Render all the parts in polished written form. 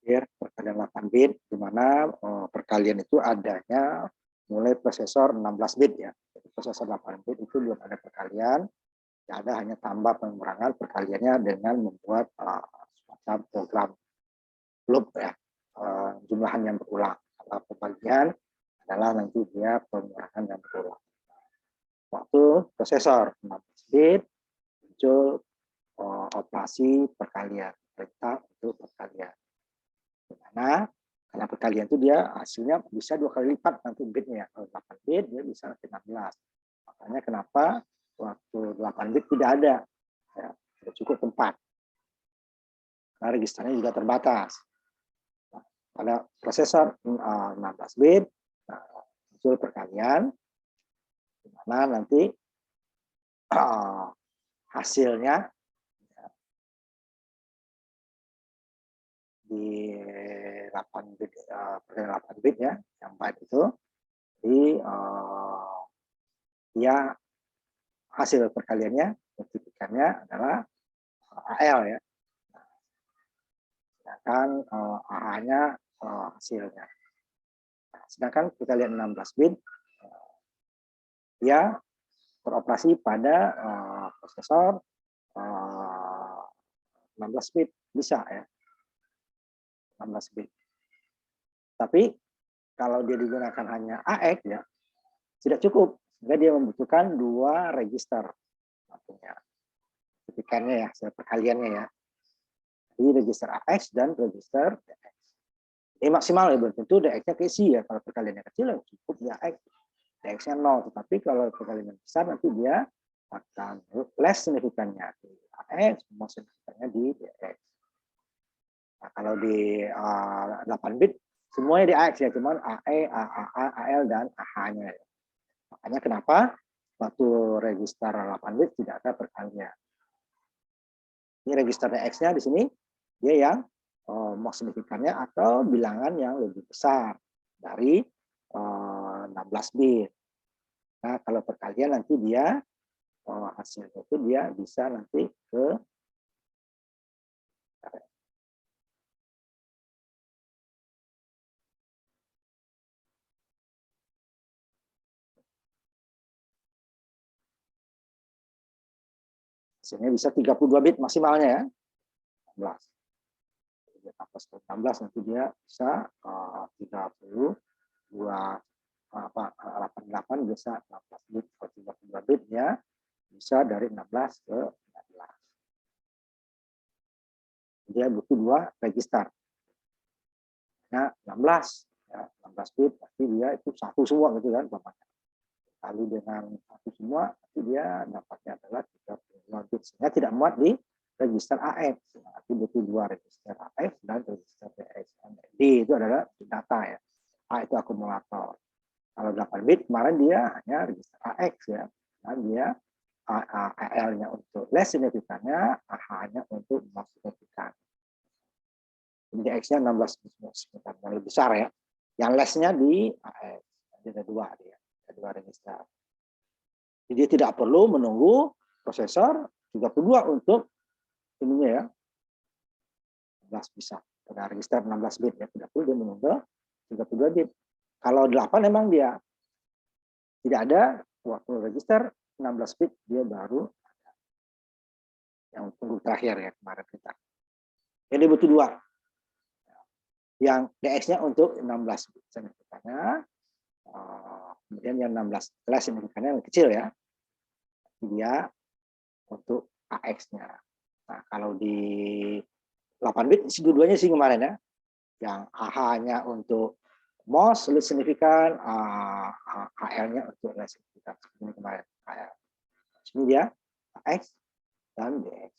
perkalian 8 bit, di mana perkalian itu adanya mulai prosesor 16 bit ya. Jadi prosesor 8 bit itu belum ada perkalian, ada hanya tambah pengurangan perkaliannya dengan membuat semacam program loop ya, jumlahan yang berulang. Kalau pembagian adalah nanti dia pengurangan yang berulang. Waktu prosesor 16 bit muncul operasi perkalian, perintah untuk perkalian. Dimana karena perkalian itu dia hasilnya bisa 2 kali lipat nanti bitnya. Kalau 8 bit dia bisa 16. Makanya kenapa waktu 8 bit tidak ada, ya, tidak cukup tempat. Karena registernya juga terbatas. Nah, pada prosesor 16 bit muncul perkalian, di mana nanti hasilnya di 8 bit, 8 bit ya, yang byte itu, di dia hasil perkaliannya, multiplikannya adalah AL ya. Sedangkan AH-nya hasilnya. Nah, sedangkan perkalian 16 bit dia beroperasi pada prosesor 16 bit bisa ya. 16 bit. Tapi kalau dia digunakan hanya AX ya, tidak cukup. Sehingga dia membutuhkan 2 register. Artinya, multiplikannya ya, perkaliannya ya. Jadi register AX dan register DX. Ini maksimal ya, belum tentu DX-nya keisi ya. Kalau perkaliannya kecil ya cukup ya AX. DX-nya 0. Tetapi kalau perkaliannya besar nanti dia akan less signifikannya di AX, more signifikannya di DX. Nah, kalau di 8 bit semuanya di AX ya, cuman AE, AAA, AL dan AH-nya. Makanya kenapa waktu register 8 bit tidak ada perkalian. Ini register DX-nya di sini dia yang mau signifikannya atau bilangan yang lebih besar dari 16 bit. Nah, kalau perkalian nanti dia hasilnya itu dia bisa nanti ke hasilnya bisa 32 bit maksimalnya ya. 16. Dia tambah 16 nanti dia bisa 32 88 bisa 16 bit, kalau 32 bit ya bisa dari 16 ke 19. Dia butuh 2 register. Nah, 16 ya, 16 bit pasti dia itu satu semua gitu kan bapaknya. Kali dengan satu semua nanti dia dapatnya adalah 32 bit. Sehingga tidak muat di register AX. Nanti butuh 2 register AX dan register DX. D itu adalah data ya. A itu akumulator. Kalau 8 bit kemarin dia hanya register AX ya. Dan dia AL-nya untuk less signifikannya, AH-nya untuk more signifikan. DX-nya 16 signifikan yang lebih besar ya. Yang less-nya di AX. Ada 2 dia. Ada 2 register. Jadi dia tidak perlu menunggu prosesor 32 untuk ininya ya. 16 bisa. Pada register 16 bit ya. Tidak perlu dia menunggu 32 bit. Kalau 8 memang dia tidak ada waktu register 16 bit dia baru ada. Yang tunggu terakhir ya kemarin kita. Jadi butuh 2. Yang DX-nya untuk 16 bit signifikannya. Kemudian yang 16 kelas signifikannya yang kecil ya. Dia untuk AX-nya. Nah, kalau di 8 bit dua-duanya sih kemarin ya. Yang AH-nya untuk most signifikan, AL-nya untuk less signifikan. Ini kemarin. Ini dia AX dan DX.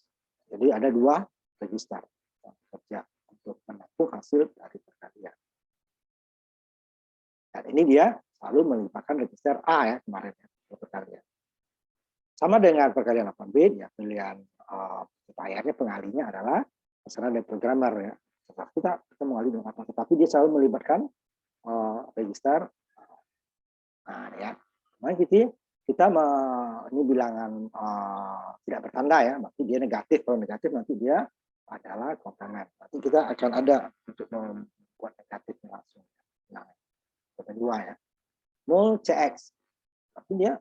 Jadi ada 2 register yang bekerja untuk menampung hasil dari perkalian. Dan ini dia selalu melimpahkan register A ya kemarin ya, perkalian. Sama dengan perkalian 8 bit ya, pilihan layarnya pengalinya adalah terserah dari programmer ya. Kita mengalih dengan apa, tetapi dia selalu melibatkan register. Nah ya, nah, kita ini bilangan tidak bertanda ya, berarti dia negatif. Kalau negatif nanti dia adalah komponen. Nanti kita akan ada untuk membuat negatifnya langsung. Nah, kedua ya. Mol CX. Tapi dia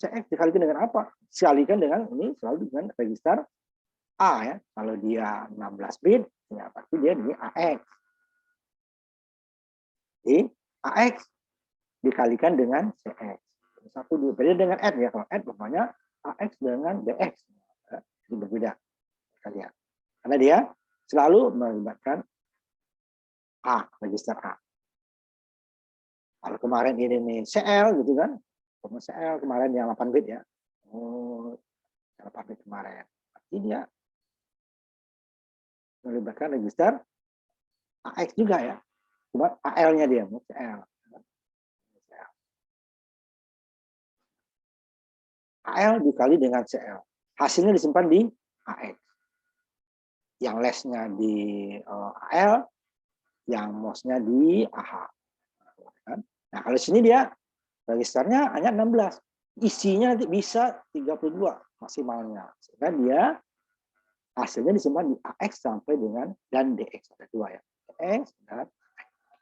CX dikalikan dengan apa? Dikalikan dengan ini selalu dengan register A ya. Kalau dia 16 bit, ya pasti dia di AX. Di AX dikalikan dengan CX. Satu dua beda dengan add ya. Kalau add umpamanya AX dengan DX. Ini berbeda. Kalian. Karena dia selalu melibatkan A, register A. Kalau kemarin ini nih CL gitu kan. CL kemarin yang 8 bit ya. Oh, 8 bit kemarin. Berarti dia melibatkan register AX juga ya. Cuma AL-nya dia, CL. AL dikali dengan CL. Hasilnya disimpan di AX. Yang less-nya di AL, yang most-nya di AH. Nah, kalau sini dia registernya hanya 16. Isinya nanti bisa 32 maksimalnya. Sehingga dia hasilnya disimpan di AX sampai dengan dan DX. Ada dua ya. DX dan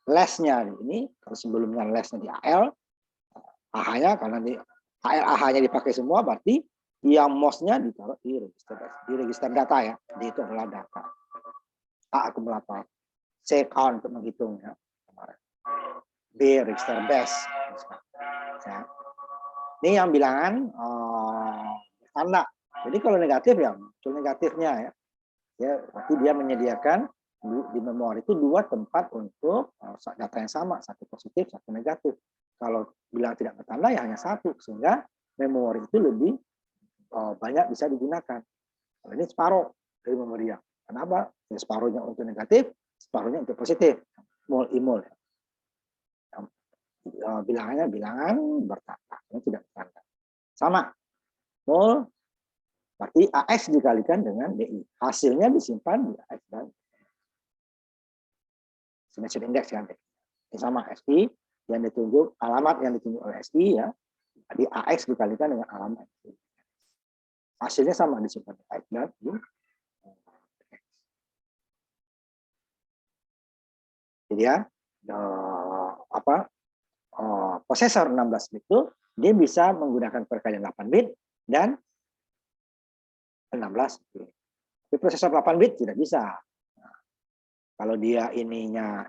less-nya ini, kalau sebelumnya less-nya di AL, AH-nya karena di AL AH-nya dipakai semua, berarti yang most-nya ditaruh di register data ya. Jadi itu adalah data. A akumulator, C count untuk menghitung ya. B register base. Ya. Ini yang bilangan tanda. Jadi kalau negatif ya muncul negatifnya ya. Ya, berarti dia menyediakan di memori itu dua tempat untuk data yang sama, satu positif, satu negatif. Kalau bilang tidak bertanda ya hanya satu, sehingga memori itu lebih banyak bisa digunakan. Kalau ini separuh dari memori yang. Kenapa? Ya, separuhnya untuk negatif, separuhnya untuk positif. Mol imol. Bilangannya bilangan bertanda, ini tidak bertanda. Sama. Mol berarti AX dikalikan dengan DI. Hasilnya disimpan di AX dan signature index kan. Ini sama SI yang ditunjuk, alamat yang ditunjuk oleh SI ya. Di AX dikalikan dengan alamat SI. Hasilnya sama disimpan di AX dan di jadi ya prosesor 16 bit itu dia bisa menggunakan perkalian 8 bit dan 16 bit. Tapi prosesor 8 bit tidak bisa. Nah, kalau dia ininya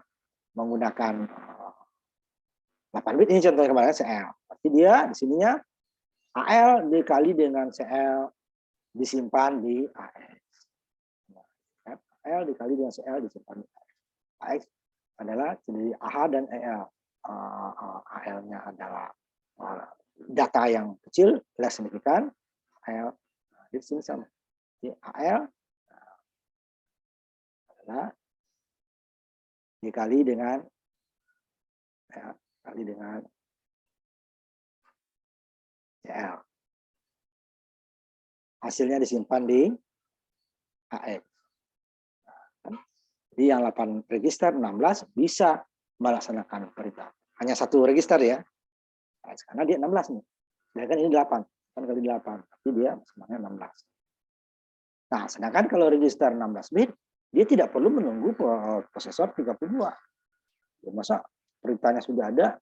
menggunakan 8 bit, ini contohnya kemarin CL. Berarti dia di sininya AL dikali dengan CL disimpan di AX. AL dikali dengan CL disimpan di AX. AX adalah jadi AH dan EL. AL-nya adalah data yang kecil, less signifikan. AL di sini sama. Jadi AL adalah dikali dengan CL. Hasilnya disimpan di AX. Jadi yang 8 register 16 bisa melaksanakan perintah. Hanya satu register ya. Karena dia 16 nih. Sedangkan ini 8. Kan kali 8. Tapi dia sebenarnya 16. Nah, sedangkan kalau register 16 bit, dia tidak perlu menunggu prosesor 32. Ya, masa perintahnya sudah ada,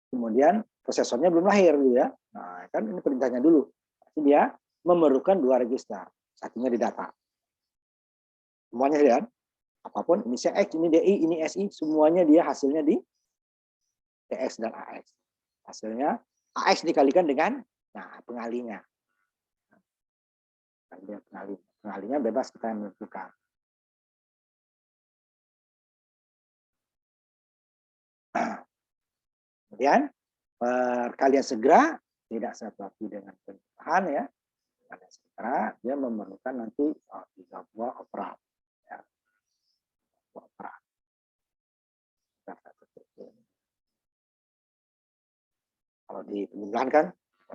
kemudian prosesornya belum lahir gitu ya. Nah, kan ini perintahnya dulu. Jadi dia memerlukan dua register. Satunya di data. Semuanya ya. Apapun, ini CX, ini DI, ini SI, semuanya dia hasilnya di DX dan AX. Hasilnya AX dikalikan dengan pengalinya. Pengalinya bebas kita yang menentukan. Kemudian perkalian segera tidak seperti dengan penyimpanan ya. Perkalian segera dia memerlukan nanti 3 buah operan. Ya. Operan. Kalau di penjumlahan kan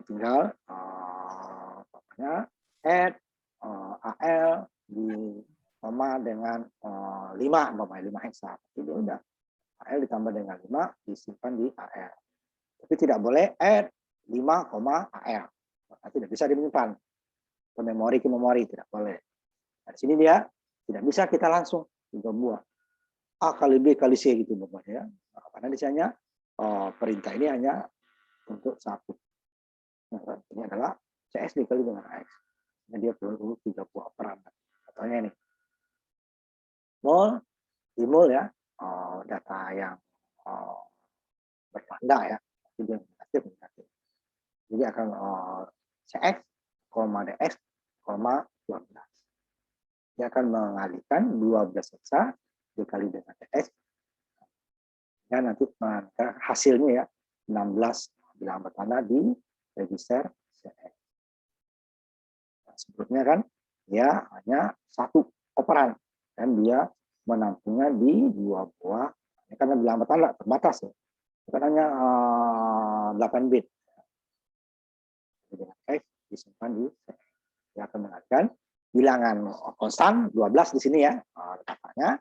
tinggal add AL di koma dengan 5 heksa. Jadi udah AL ditambah dengan 5 disimpan di AL. Tapi tidak boleh add 5, AL. Tidak bisa disimpan ke memori tidak boleh. Nah, di sini dia tidak bisa kita langsung juga buat A kali B kali C gitu ya. Nah, karena di sini perintah ini hanya untuk satu. Nah, ini adalah CS dikali dengan AX. Nah, dia perlu 3 buah operan. Contohnya ini. Mol, di mol ya, data yang bertanda ya. Dia negatif. Jadi akan CX, DX, 12. Dia akan mengalihkan 12 hexa dikali dengan DX. Ya, nanti hasilnya ya 16 bilangan bertanda di register CX. Nah, sebelumnya kan dia hanya satu operan dan dia menampungnya di 2 buah. Ini karena bilangan bertanda terbatas ya. Bukan hanya 8 bit. Dengan X disimpan di CX. Dia akan mengalihkan bilangan konstan 12 di sini ya. Katanya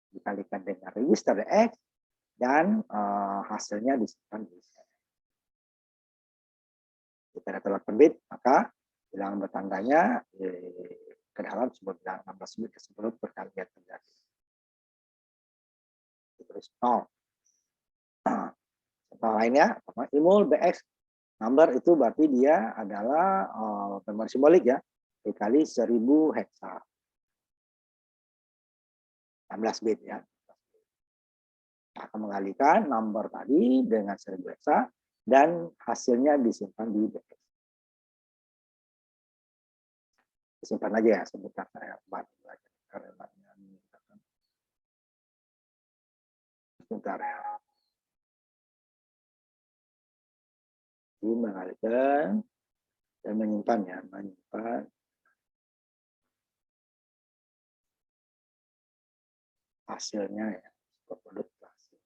dikalikan dengan register X dan hasilnya disimpan di CX. Jika ada 8 bit, maka bilangan bertandanya ke dalam sebuah bilangan 16 bit sebelum perkalian terjadi. Terus 0. Contoh lainnya, imul BX number itu berarti dia adalah memori simbolik ya, dikali 1000 hexa. 16 bit ya. Akan mengalihkan number tadi dengan 1000 hexa dan hasilnya disimpan di BX. Disimpan aja ya sebentar saya sebentar ya. Ini mengalihkan dan menyimpan ya, menyimpan hasilnya ya, produk hasil.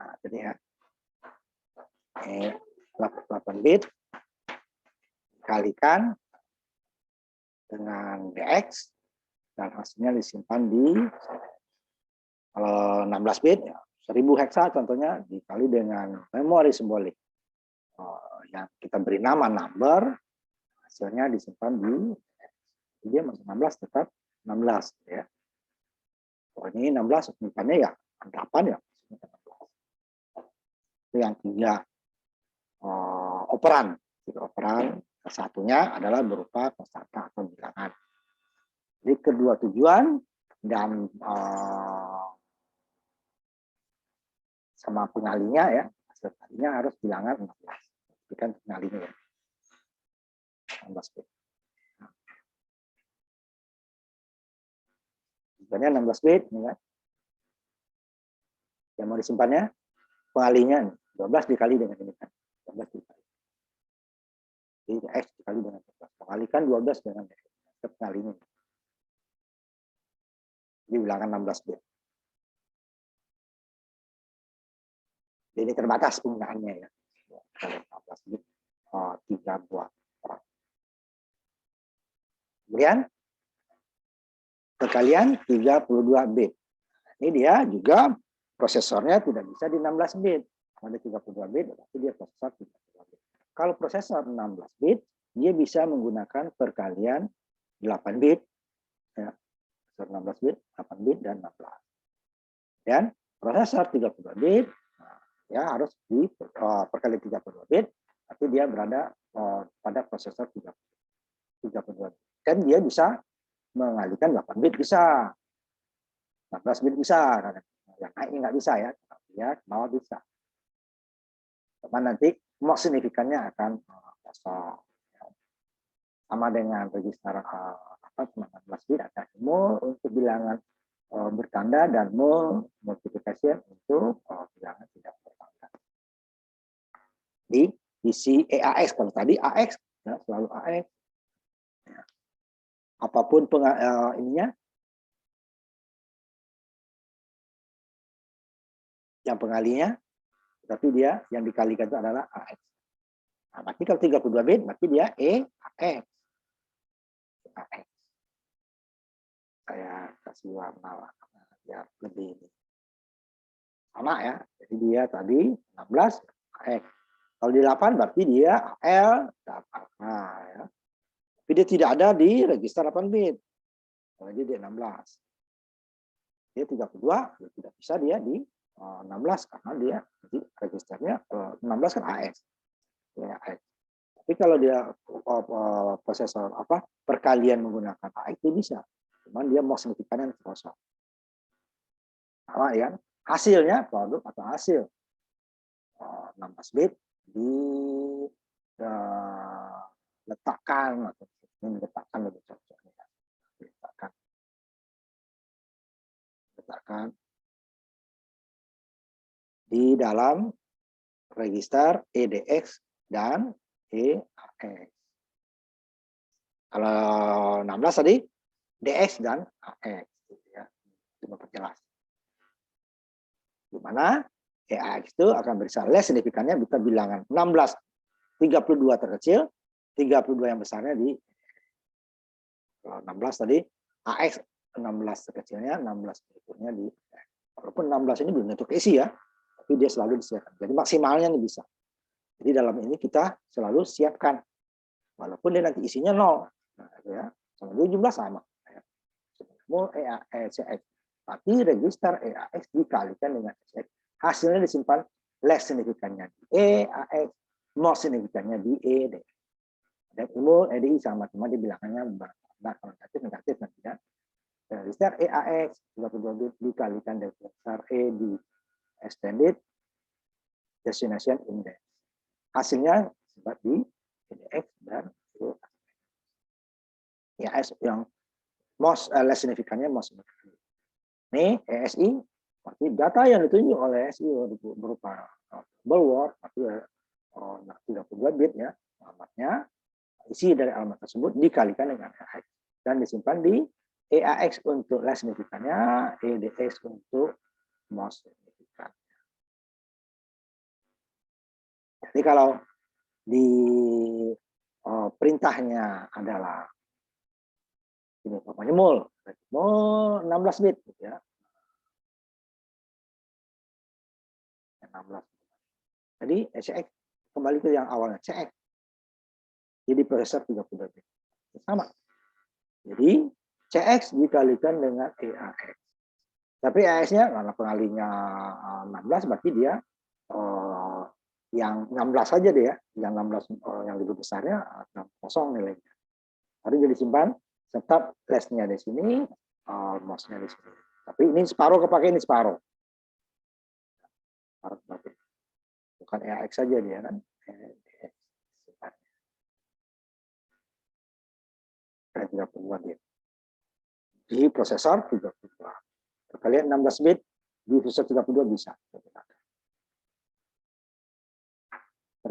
Nah, jadi ya, 8 bit dikalikan dengan DX dan hasilnya disimpan di, kalau 16 bit ya, 1000 hexa contohnya dikali dengan memori simbolik yang kita beri nama number, hasilnya disimpan di dia masih 16 tetap 16 ya. Oh, ini 16 simpannya ya 8 ya. Itu yang 3 operan. Operan satunya adalah berupa konstanta atau bilangan. Jadi kedua tujuan dan sama pengalinya ya, hasil kalinya harus bilangan 16. Itu kan pengalinya ya. 16 bit. Tujuannya 16 bit ya. Yang mau disimpannya pengalinya 12 dikali dengan ini kan. 12 dikali. Jadi X dikali dengan 12. Pengalikan 12 dengan X. Pengalinya. Jadi bilangan 16 bit. Jadi terbatas penggunaannya ya. Kalau 14 bit 3 buah. Kemudian kekalian 32 bit. Ini dia juga prosesornya tidak bisa di 16 bit. Ada 32 bit, tapi dia prosesor 32 bit. Kalau prosesor 16 bit, dia bisa menggunakan perkalian 8 bit. Ya. 16 bit, 8 bit, dan 16. Dan prosesor 32 bit, ya harus di perkalian 32 bit, tapi dia berada pada prosesor 32 bit. Dan dia bisa mengalihkan 8 bit bisa, 16 bit bisa, yang naiknya nggak bisa ya, tapi ya bawah bisa. Cuman nanti mau signifikannya akan kosong. Sama dengan register 16 bit ada mul untuk bilangan bertanda dan mul multiplication untuk bilangan tidak bertanda. Di isi EAX, kalau tadi AX ya, selalu AX. apapun ininya, yang pengalinya, tapi dia yang dikalikan itu adalah AX. Nah, berarti kalau 32 bit, berarti dia EAX. AX. Saya kasih warna biar lebih sama ya. Jadi dia tadi 16 AX. Kalau di 8 berarti dia AL 8. Nah, ya. Tapi dia tidak ada di register 8 bit. Jadi dia 16. Dia 32, dia tidak bisa dia di 16 karena dia di registernya 16 kan AX. Ya, AX. Tapi kalau dia prosesor perkalian menggunakan AX itu bisa. Cuman dia mau signifikan yang kosong. Sama ya. Hasilnya produk atau hasil 16 bit diletakkan atau diletakkan lebih cocoknya. Letakkan di dalam register EDX dan EAX. Kalau 16 tadi DX dan AX, gitu ya. Itu memperjelas. Di mana EAX itu akan bisa less signifikannya bisa bilangan 16, 32 terkecil, 32 yang besarnya di kalau 16 tadi AX 16 terkecilnya, 16 berikutnya di walaupun 16 ini belum tentu keisi ya, tapi dia selalu disiapkan. Jadi maksimalnya nih bisa. Jadi dalam ini kita selalu siapkan walaupun dia nanti isinya 0. Nah, ya, sama dia jumlah sama. Mau EAX, tapi register EAX dikalikan dengan SX. Hasilnya disimpan less signifikannya di EAX, more signifikannya di ED. Dan umur EDI sama, cuma dibilangannya negatif nanti ya. Register EAX 32 bit dikalikan dengan register E di extended destination index. Hasilnya disebut di EDX dan EAX yang most less signifikannya most significant. Ini ESI, berarti data yang ditunjuk oleh ESI berupa word, berarti 32 bit ya, alamatnya, isi dari alamat tersebut dikalikan dengan EAX dan disimpan di EAX untuk less signifikannya, EDX untuk most significant. Jadi kalau di perintahnya adalah ini namanya mul 16 bit gitu ya. 16. Jadi CX kembali ke yang awalnya CX. Jadi prosesor 32 bit. Sama. Jadi CX dikalikan dengan EAX. Tapi EAX-nya karena pengalinya 16 berarti dia yang 16 saja deh ya. Yang 16 yang lebih besarnya 60 nilainya. Harus jadi simpan tetap less-nya di sini, most-nya di sini. Tapi ini separuh kepake ini separuh. Bukan EAX saja dia kan. Dan 32 bit. Di prosesor 32. Kalian 16 bit di prosesor 32 bisa.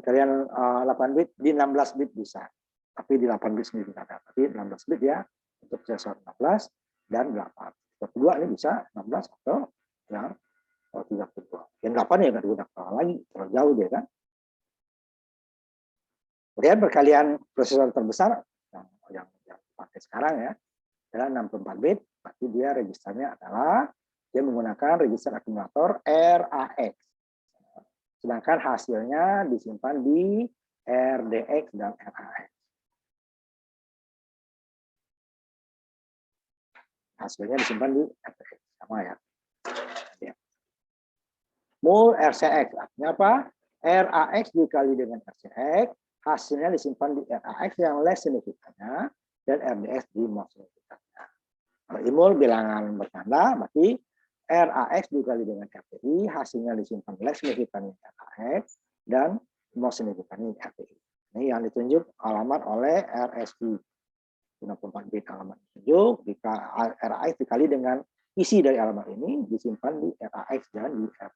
Kalian 8 bit di 16 bit bisa. Tapi di 8 bit sendiri tidak ada. Tapi 16 bit ya untuk prosesor 16 dan 8. 32 ini bisa 16 atau yang 32. Yang 8 ya nggak digunakan lagi, terlalu jauh dia kan. Kemudian perkalian prosesor terbesar yang dipakai sekarang ya adalah 64 bit, berarti dia registernya adalah dia menggunakan register akumulator RAX. Sedangkan hasilnya disimpan di RDX dan RAX. Hasilnya disimpan di RDX sama ya. Mul RCX artinya apa? RAX dikali dengan RCX, hasilnya disimpan di RAX yang less signifikannya dan RDX di most signifikannya. Kalau imul bilangan bertanda, berarti RAX dikali dengan RTI, hasilnya disimpan less signifikannya RAX dan most signifikannya RTI. Ini yang ditunjuk alamat oleh RSI. 64 bit alamat ditunjuk, jika RAX dikali dengan isi dari alamat ini disimpan di RAX dan di RTI.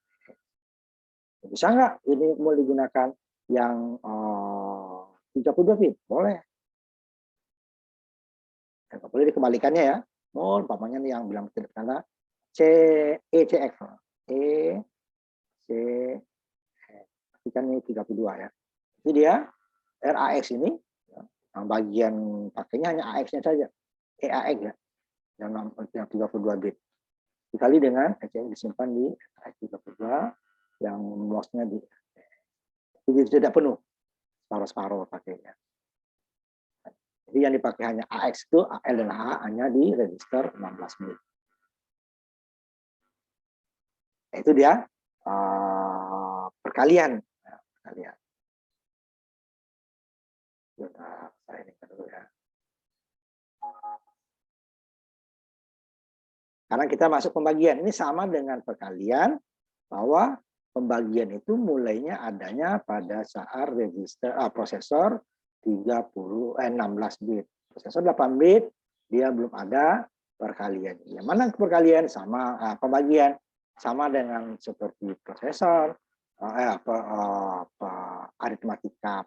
Bisa nggak ini mau digunakan yang 32 bit? Boleh. Nggak boleh dikembalikannya ya. Oh, umpamanya nih yang bilang tidak tanda C E C X. E C X. Kan ini 32 ya. Jadi dia RAX ini yang bagian pakainya hanya AX-nya saja. EAX ya. Yang 32 bit. Dikali dengan EC yang disimpan di RAX 32 yang MOS-nya di jadi tidak penuh. Separuh-separuh pakainya. Jadi yang dipakai hanya AX itu AL dan H hanya di register 16 bit. Itu dia perkalian. Ya, perkalian. Saya ini dulu ya. Karena kita masuk pembagian. Ini sama dengan perkalian bahwa pembagian itu mulainya adanya pada saat register prosesor 16 bit. Prosesor 8 bit dia belum ada perkalian. Yang mana perkalian sama pembagian sama dengan seperti prosesor aritmatika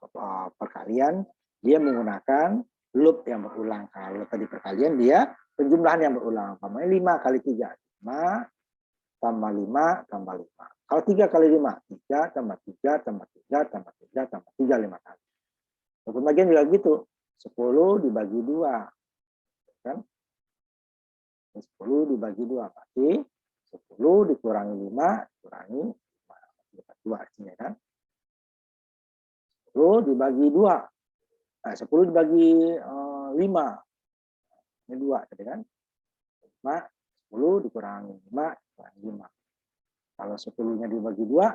perkalian dia menggunakan loop yang berulang. Kalau tadi perkalian dia penjumlahan yang berulang. Umpamanya 5 kali 3. 5 tambah 5 tambah 5. Kalau 3 kali 5, 3 tambah 3 tambah 3 tambah 3 tambah 3, 5 kali. Pembagian juga gitu. 10 dibagi 2. Kan? 10 dibagi 2. Berarti 10 dikurangi 5, dikurangi 2 artinya kan. 10 dibagi 2. Nah, 10 dibagi 5. Ini 2 tadi kan. 5, 10 dikurangi 5, dikurangi 5. Kalau 10-nya dibagi 2,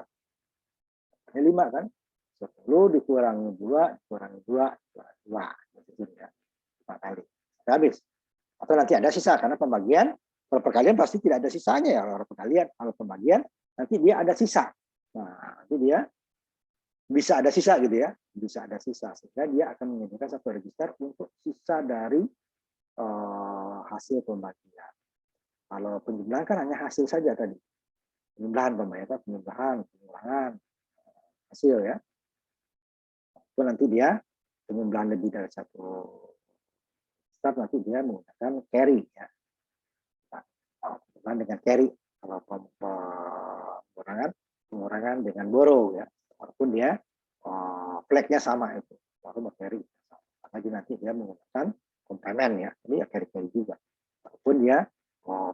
ini 5 kan. 10 dikurangi 2, dikurangi 2, dikurangi 2. Gitu ya. 5 kali. Sudah habis. Atau nanti ada sisa, karena pembagian, kalau perkalian pasti tidak ada sisanya ya. Kalau perkalian, kalau pembagian, nanti dia ada sisa. Nah, nanti dia bisa ada sisa gitu ya. Bisa ada sisa. Sehingga dia akan menyediakan satu register untuk sisa dari hasil pembagian. Kalau penjumlahan kan hanya hasil saja tadi. Penjumlahan pembayaran, pengulangan hasil ya. Itu nanti dia penjumlahan lebih dari satu step nanti dia menggunakan carry ya. Penjumlahan dengan carry. Kalau pengurangan dengan borrow ya. Walaupun dia flagnya sama itu. Baru carry. Lagi nanti dia menggunakan komplemen ya. Ini ya carry juga. Walaupun dia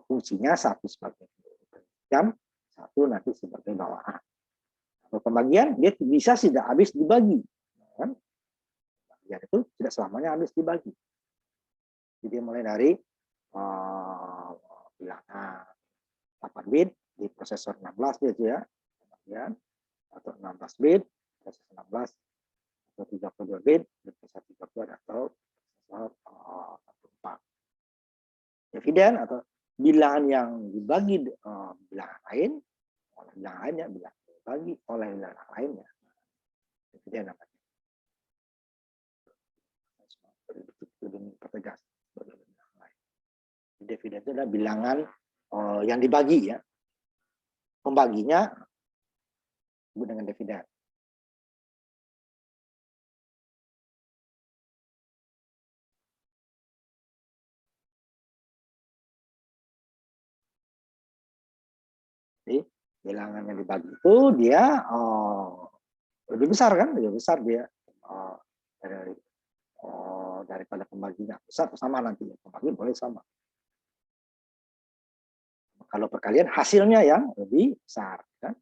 fungsinya satu sebagai jam, satu nanti sebagai bawaan. Kalau pembagian dia bisa tidak habis dibagi, kan? Pembagian itu tidak selamanya habis dibagi. Jadi mulai dari bilangan 8 bit di prosesor 16 bit ya, kemudian atau 16 bit prosesor 16 atau 32 bit di prosesor 32 atau prosesor 4. Dividen atau bilangan yang dibagi bilangan lain oleh bilangan lainnya, bilangan dibagi oleh bilangan lainnya. Dividen namanya. Lebih pertegas. Dividen itu adalah bilangan yang dibagi ya. Pembaginya disebut dengan dividen. Jadi bilangan yang dibagi itu dia lebih besar kan, lebih besar dia daripada pembaginya. Besar sama nanti pembagi boleh sama. Kalau perkalian hasilnya yang lebih besar kan.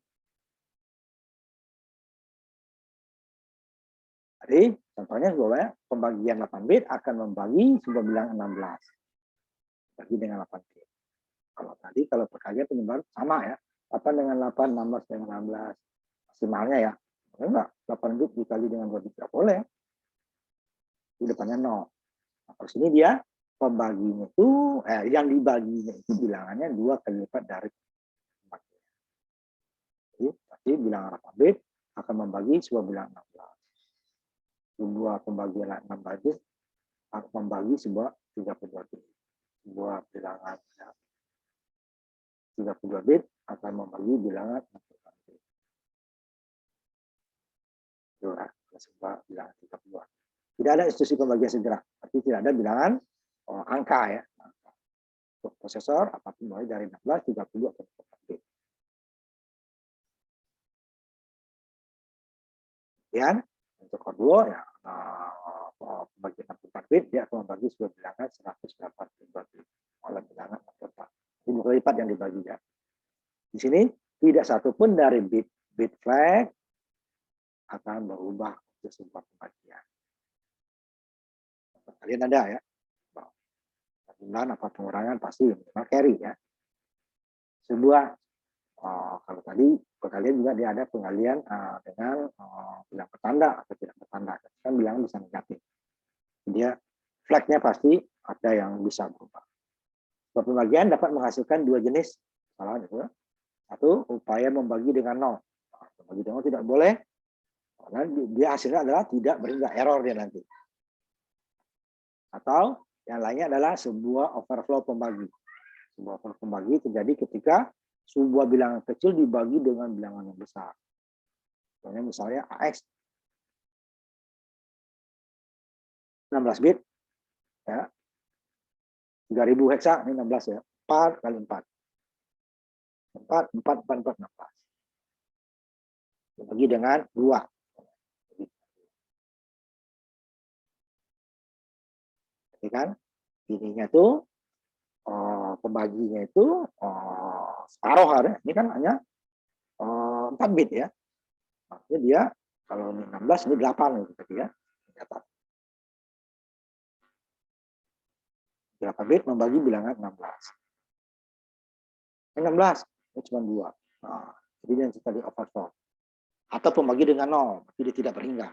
Jadi contohnya bahwa pembagian 8 bit akan membagi sebuah bilangan 16 bagi dengan 8 bit. Kalau perkalian penyebar sama ya, 8 dengan 8, 16 dengan 16 maksimalnya ya. Boleh enggak 8 bit dikali dengan 2 bit? Tidak boleh. Di depannya 0. Nah, terus ini dia pembaginya itu yang dibaginya itu bilangannya 2 kali lipat dari pembagian. Jadi bilangan 8 bit akan membagi sebuah bilangan 16. Sebuah pembagian 16 bit akan membagi sebuah 32 bit. Sebuah bilangan 32 bit akan membagi bilangan 64 bit. Itu sebuah bilangan 32. Tidak ada instruksi pembagian segera. Berarti tidak ada bilangan angka ya. Untuk prosesor apapun mulai dari 16, 32 atau 4 bit. Kemudian untuk core duo ya pembagian 64 bit dia akan membagi sebuah bilangan 182 bit oleh bilangan 64. Ini 2 kali lipat yang dibagi ya. Di sini tidak satupun dari bit flag akan berubah untuk sebuah pembagian. Kalian ada ya, tambahan apa pengurangan pasti minimal carry ya. Sebuah kalau tadi kalian juga dia ada pengalian dengan bilang pertanda atau tidak pertanda, kan bilang bisa negatif. Dia flagnya pasti ada yang bisa berubah. Sebuah pembagian dapat menghasilkan 2 jenis kesalahan itu. Satu, upaya membagi dengan 0. Membagi dengan 0 tidak boleh, karena dia hasilnya adalah tidak berhingga error dia nanti. Atau yang lainnya adalah sebuah overflow pembagi. Sebuah overflow pembagi terjadi ketika sebuah bilangan kecil dibagi dengan bilangan yang besar. Contohnya misalnya AX 16 bit ya. 3000 heksa ini 16 ya. 4 kali 4. 4 16. Dibagi dengan 2. Jadi kan ininya tuh pembaginya itu separuh ada. Ini kan hanya 4 bit ya. Maksudnya dia kalau ini 16 ini 8 gitu tadi ya. 8 bit membagi bilangan 16. Ini 16, ini cuma 2. Nah, jadi yang tadi overflow. Atau pembagi dengan 0, berarti dia tidak berhingga.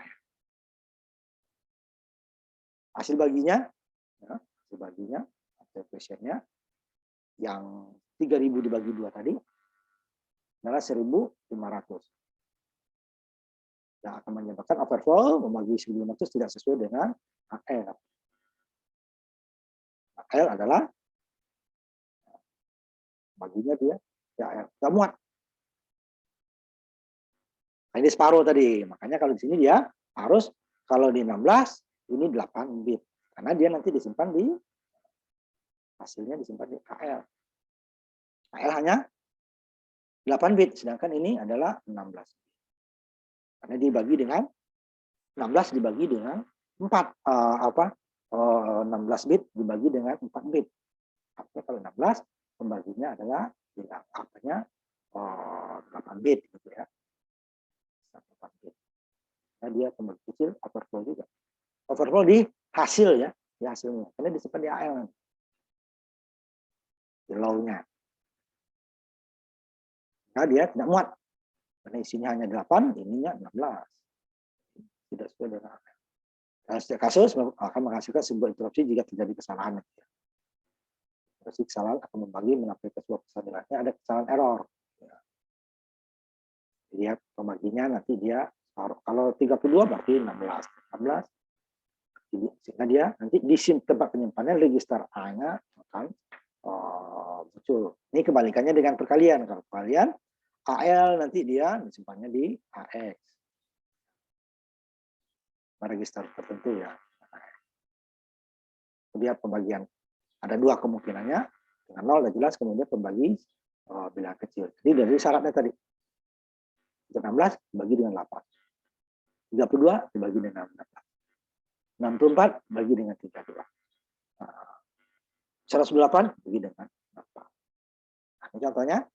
Hasil baginya, ya, hasil baginya, hasil quotientnya yang 3000 dibagi 2 tadi adalah 1500. Yang akan menyebabkan overflow membagi 1500 tidak sesuai dengan AL. AL adalah baginya dia ya nggak muat. Nah, ini separuh tadi. Makanya kalau di sini dia harus kalau di 16 ini 8 bit. Karena dia nanti disimpan di hasilnya disimpan di AL. AL hanya 8 bit, sedangkan ini adalah 16 bit. Karena dibagi dengan 16 dibagi dengan 4 16 bit dibagi dengan 4 bit. Artinya kalau 16 pembaginya adalah angkanya 8 bit gitu ya. 8 bit. Nah, dia pembagi kecil overflow juga. Overflow di hasil ya, di hasilnya. Karena disimpan di AL. Di low-nya. Nah, dia tidak muat. Karena isinya hanya 8, ininya 16. Tidak sesuai dengan AL. Nah, setiap kasus akan menghasilkan sebuah interupsi jika terjadi kesalahan. Kesalahan akan membagi menampilkan sebuah kesalahannya ada kesalahan error. Lihat pembaginya nanti dia kalau 32 berarti 16. Sehingga dia nanti di tempat penyimpanannya register A-nya akan muncul. Ini kebalikannya dengan perkalian. Kalau perkalian AL nanti dia disimpannya di AX. Register tertentu ya. Kemudian pembagian ada 2 kemungkinannya dengan 0 dan jelas kemudian pembagi bilangan kecil. Jadi dari syaratnya tadi 16 dibagi dengan 8. 32 dibagi dengan 16. 64 bagi dengan 32. 108 bagi dengan 4. Nah, ini contohnya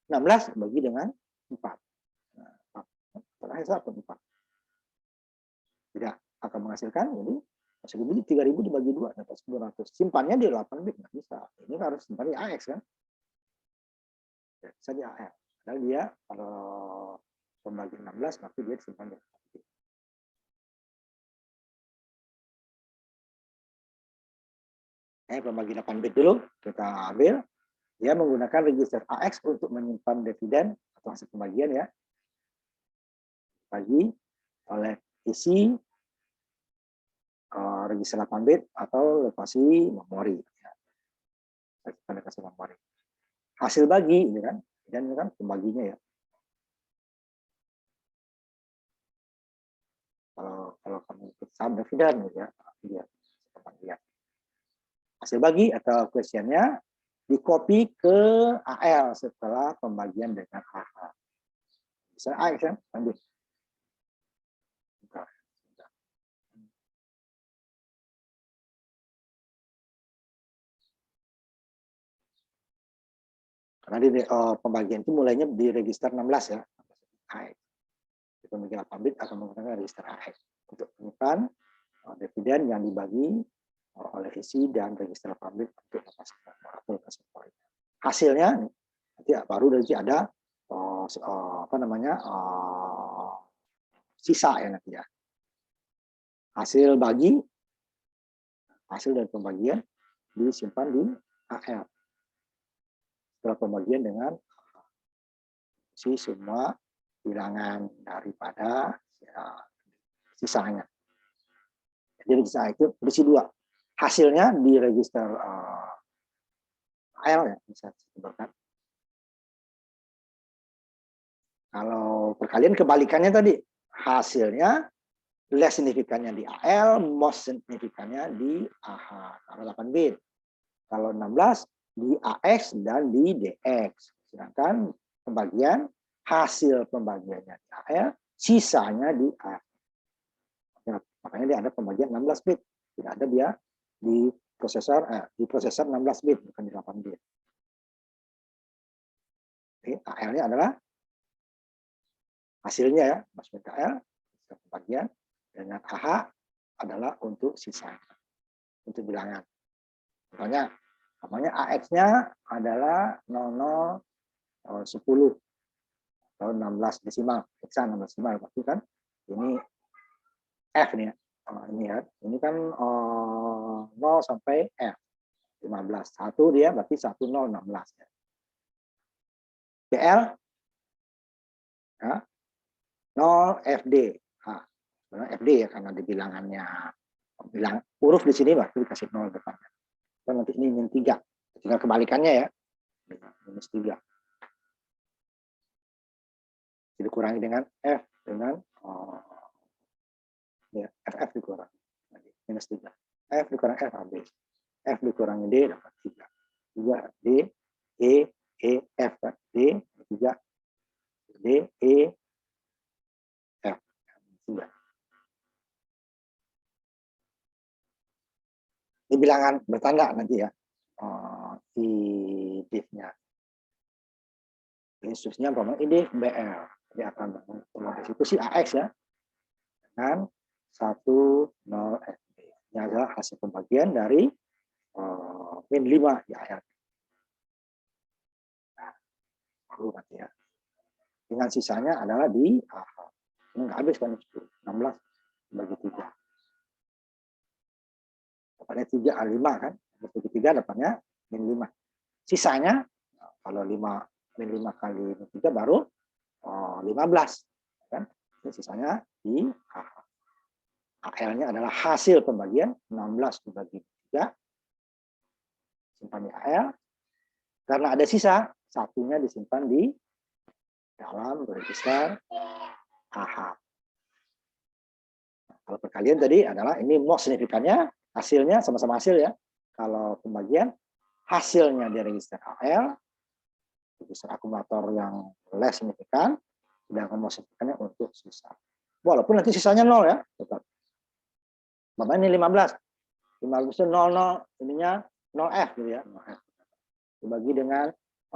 16 bagi dengan 4. Terakhir 4. Tidak akan menghasilkan ini 3000 dibagi 2 dapat 900. Simpannya di 8 bit nggak bisa. Ini harus simpan di AX kan? Ya, bisa di AX. Padahal dia kalau pembagi 16 nanti dia disimpan di 8 bit. Pembagi 8 bit dulu kita ambil. Dia menggunakan register AX untuk menyimpan dividen atau hasil pembagian ya. Bagi oleh isi register 8 bit atau lokasi memori. Lokasi memori. Hasil bagi ini kan, dan ini kan pembaginya ya. Kalau kamu ikut saham dividen ya, dia pembagian. hasil bagi atau kuesionernya di-copy ke AL setelah pembagian dengan AH. Bisa AX kan? Lanjut. Karena di pembagian itu mulainya di register 16 ya. AX. Pembagian 8 bit akan menggunakan register AX untuk menyimpan dividen yang dibagi oleh isi dan register 8 bit untuk hasilnya nanti baru nanti ada sisa ya nanti ya. Hasil bagi, hasil dari pembagian disimpan di AL. Setelah pembagian dengan semua bilangan daripada sisanya. Jadi sisa itu berisi dua. Hasilnya di register AL ya, bisa disebutkan. Kalau perkalian kebalikannya tadi, hasilnya less signifikannya di AL, most signifikannya di AH. Kalau 8 bit. Kalau 16 di AX dan di DX. Sedangkan pembagian, hasil pembagiannya di AL, sisanya di AX. Ya, makanya dia ada pembagian 16 bit. Tidak ada dia di prosesor 16 bit, bukan di 8 bit. AL-nya adalah hasilnya ya, maksudnya AL, pembagian, dengan AH adalah untuk sisa, untuk bilangan. Contohnya, namanya AX-nya adalah 00, 10, atau 16 desimal, X 16 desimal, berarti kan ini F nih ya. Ini ya, ini kan 0 sampai F, 15. 1 dia berarti 10, 16 ya. BL ya, 0 FD. Nah, FD ya karena di bilangannya bilang huruf di sini berarti dikasih 0 depannya. Dan nanti ini min 3. Tinggal kebalikannya ya. Minus 3. Jadi dikurangi dengan F dengan ya, FF dikurangi. Minus 3. F dikurangi F habis. F dikurangi D dapat 3. 3 D E F D 3 D E F 3. Ini bilangan bertanda nanti ya. Di div-nya. Khususnya ini BL. Dia akan bangun itu si AX ya. Dengan 10 FD. Ini adalah hasil pembagian dari min 5 di AL. Nah, baru nanti ya. Dengan sisanya adalah di AH. Ini nggak habis kan 16 bagi 3. Dapatnya 3 5 kan. Bagi 3 dapatnya min 5. Sisanya kalau 5 min 5 kali min 3 baru 15 kan. Ini sisanya di AH. AL-nya adalah hasil pembagian 16 dibagi 3 simpan di AL. Karena ada sisa, satunya disimpan di dalam register AH. Kalau perkalian tadi adalah ini most signifikannya, hasilnya sama-sama hasil ya. Kalau pembagian hasilnya di register AL, register akumulator yang less signifikan, sedangkan most signifikannya untuk sisa. Walaupun nanti sisanya 0 ya, tetap. Bapak ini 15. 15 itu 00, ininya 0F gitu ya. 0F. Dibagi dengan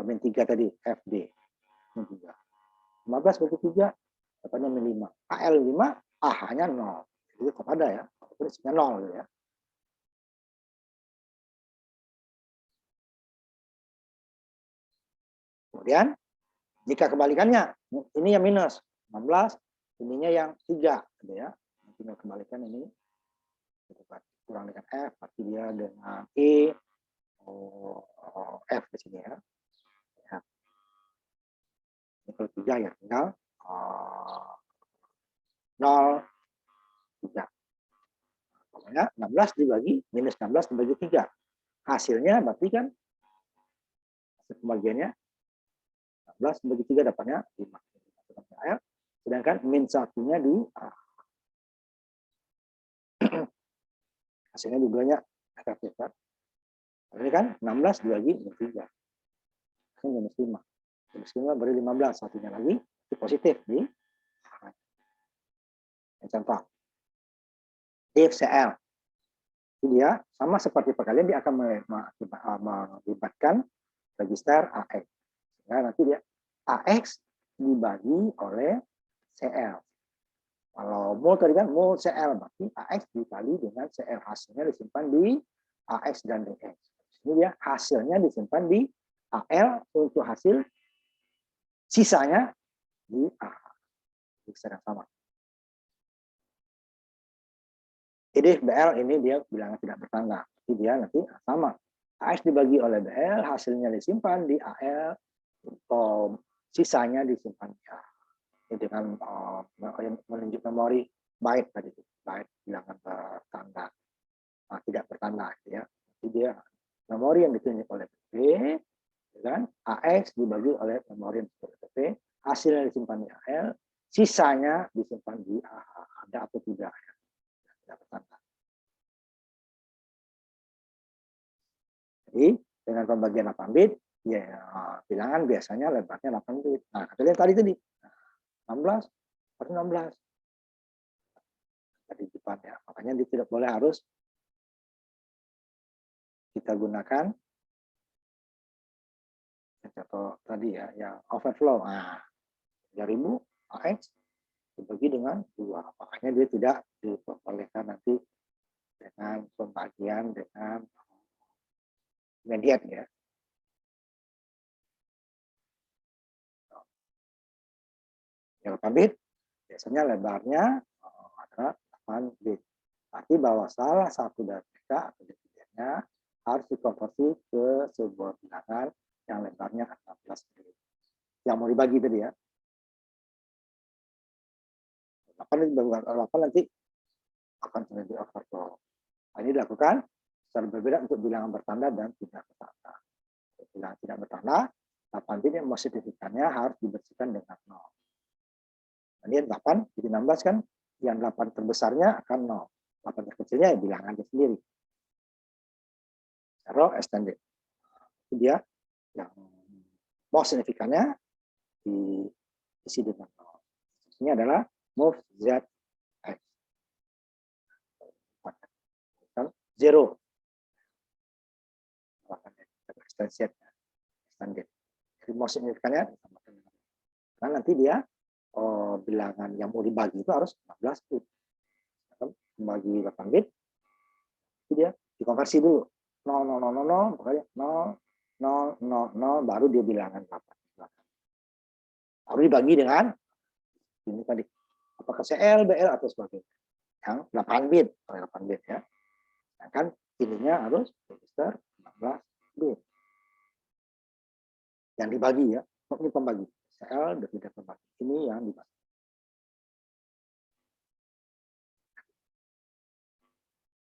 min 3 tadi, FD. Min 3. 15 bagi 3, dapatnya min 5. AL 5, AH-nya 0. Jadi tetap ada ya, walaupun isinya 0 gitu ya. Kemudian, jika kebalikannya, ini yang minus, 16, ininya yang 3. Gitu ya. Tinggal kembalikan ini. Kurang dengan F, berarti dia dengan E, F di sini ya. Ini kalau 3 ya tinggal 0, 3. Pokoknya 16 dibagi, minus 16 dibagi 3. Hasilnya berarti kan, hasil pembagiannya 16 dibagi 3 dapatnya 5. Sedangkan min 1-nya di A. Hasilnya dua-duanya efektif kan. Ini kan 16 dibagi 3. Ini minus 5. Minus 5 beri 15. Satunya lagi itu positif di contoh. If CL. Dia sama seperti perkalian, dia akan melibatkan register AX. Ya, nanti dia AX dibagi oleh CL. Kalau mol tadi kan mol CL, berarti AX dikali dengan CL. Hasilnya disimpan di AX dan DX. Ini dia hasilnya disimpan di AL untuk hasil, sisanya di AH. Yang sama. Jadi BL ini dia bilangan tidak bertanda. Jadi dia nanti sama. AX dibagi oleh BL, hasilnya disimpan di AL, sisanya disimpan di AH. Ini dengan menunjuk memori byte tadi, byte bilangan bertanda, tidak bertanda, ya. Jadi dia memori yang ditunjuk oleh PP, kan? AX dibagi oleh memori yang ditunjuk oleh PP, hasilnya disimpan di AL, sisanya disimpan di AH. Ada atau tidak? Ya. Tidak bertanda. Jadi dengan pembagian 8 bit, ya bilangan biasanya lebarnya 8 bit. Nah, kita lihat tadi 16 per 16. Tadi depannya. Makanya dia tidak boleh harus kita gunakan contoh tadi ya, yang overflow. Nah, 3000 AX dibagi dengan 2. Makanya dia tidak diperbolehkan nanti dengan pembagian dengan median ya. Yang 8 bit biasanya lebarnya adalah 8 bit. Tapi bahwa salah satu dari mereka atau divisinya harus dikonversi ke sebuah bilangan yang lebarnya 16 bit. Yang mau dibagi tadi ya. 8 nanti akan terjadi overflow. Ini dilakukan secara berbeda untuk bilangan bertanda dan tidak bertanda. Bilangan tidak bertanda, 8 bit yang signifikannya harus dibersihkan dengan 0. Kemudian 8 jadi 16 kan, yang 8 terbesarnya akan 0. 8 terkecilnya ya bilangannya sendiri. Zero extended. Itu dia yang most signifikannya diisi dengan 0. Ini adalah move Z X. Zero. Extended. Jadi most signifikannya karena nanti dia bilangan yang mau dibagi itu harus 16 bit. Membagi 8 bit, itu dia dikonversi dulu. 0, 0, 0, 0, 0, pokoknya 0, 0, 0, 0, baru dia bilangan 8. Baru dibagi dengan ini tadi. Apakah CL, BL, atau sebagainya. Yang 8 bit, 8 bit ya. Sedangkan ininya harus register 16 bit. Yang dibagi ya, ini pembagi. CL dan tidak pembagi. Ini yang dibagi.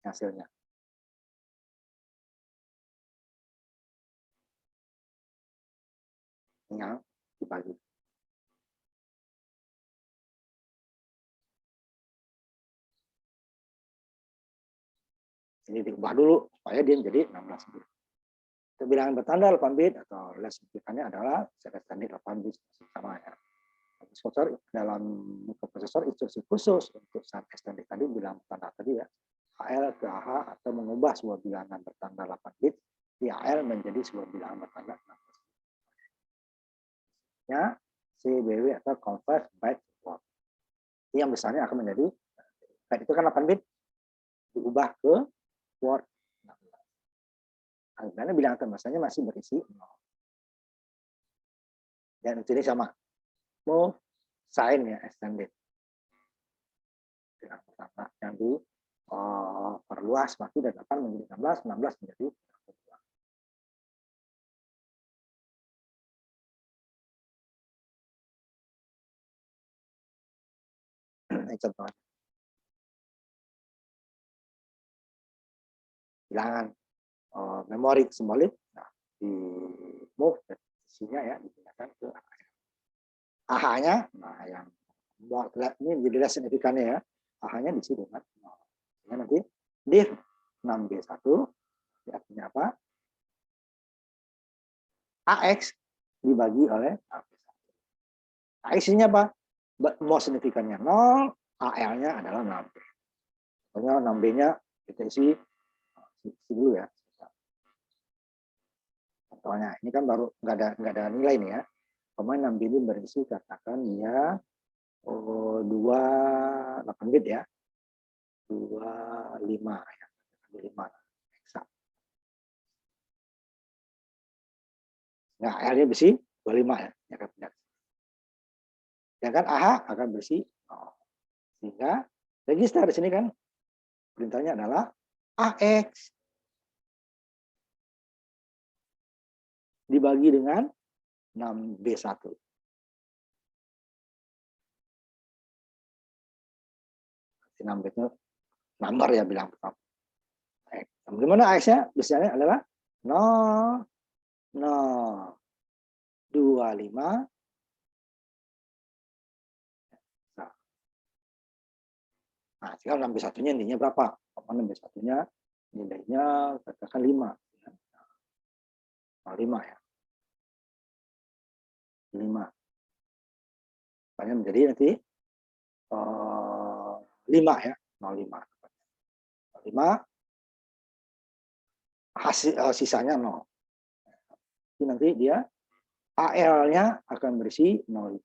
Hasilnya. Yang dibagi. Ini diubah dulu supaya dia menjadi 16 bit. Bilangan bertanda 8 bit atau less signifikannya adalah extended 8 bit sama ya. Prosesor dalam mikroprosesor instruksi khusus untuk saat extended tadi bilangan bertanda tadi ya. AL ke AH atau mengubah sebuah bilangan bertanda 8 bit di AL menjadi sebuah bilangan bertanda 16 bit. Ya, CBW atau convert byte to word. Yang besarnya akan menjadi byte itu kan 8 bit diubah ke word. Karena bilangan kemasannya masih berisi 0. Dan ini sama. Move sign ya extended. Bilangan pertama yang diperluas maka dari 8 menjadi 16, 16 menjadi 32. Ini contohnya. Bilangan memori simbolik, nah, di move isinya ya dipindahkan ke AH-nya, nah yang ini menjadi less signifikannya ya, AH-nya diisi dengan 0. Nanti div 6B1 artinya apa? AX dibagi oleh AX ini apa? Mau signifikannya 0, AL-nya adalah 6B. Pokoknya 6B-nya kita isi dulu ya. Contohnya, ini kan baru nggak ada nilai nih ya. Pemain 6B ini berisi katakan dia 28 bit ya. 25 ya. 25. Nah, L-nya bersih 25 ya. Ya kan AH akan bersih 0. Sehingga register di sini kan perintahnya adalah AX dibagi dengan 6B1. 6B itu number ya bilang pertama. Bagaimana AX-nya? Biasanya adalah 0, 0, 25. Nah, tinggal 6B1-nya nilainya berapa? 6B1-nya nilainya katakan 5. 5 ya. 5. Makanya menjadi nanti 5 ya. 05. 5 hasil sisanya 0. Jadi nanti dia AL-nya akan berisi 05.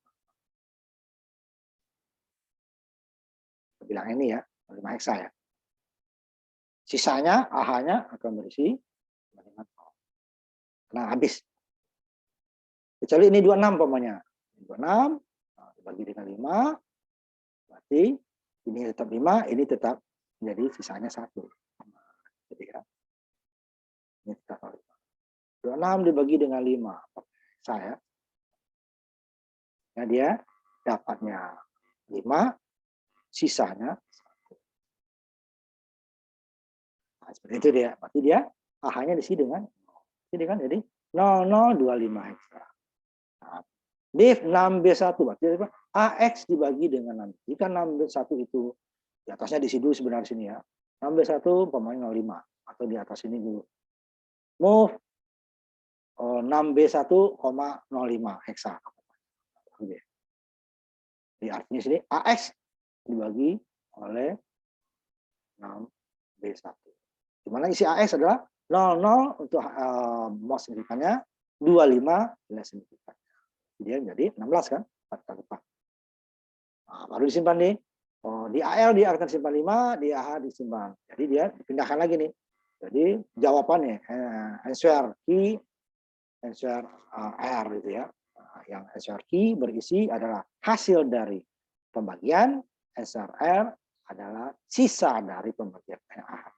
Bilang ini ya, 05 hexa ya. Sisanya AH-nya akan berisi 05. Nah, habis. Kecuali ini 26 pokoknya. 26 dibagi dengan 5, berarti ini tetap 5, ini tetap menjadi sisanya 1. Jadi ya. Ini tetap 5. 26 dibagi dengan 5. Saya. Nah, dia dapatnya 5, sisanya 1. Nah, seperti itu dia. Berarti dia AH-nya diisi dengan 0. Jadi 0025 hexa. Nah, div 6B1 berarti AX dibagi dengan 6. Jika 6B1 itu di atasnya diisi dulu sebenarnya sini ya. 6B1 pemain 05 atau di atas ini dulu. Move 6B1,05 hexa. Jadi artinya sini AX dibagi oleh 6B1. Dimana isi AX adalah 00 untuk most signifikannya, 25 less signifikannya. Dia menjadi 16 kan? 4 kali 4. Nah, baru disimpan nih. Di AL dia akan simpan 5, di AH disimpan. Jadi dia dipindahkan lagi nih. Jadi jawabannya answer key, answer R gitu ya. Yang answer key berisi adalah hasil dari pembagian, answer R adalah sisa dari pembagian AH.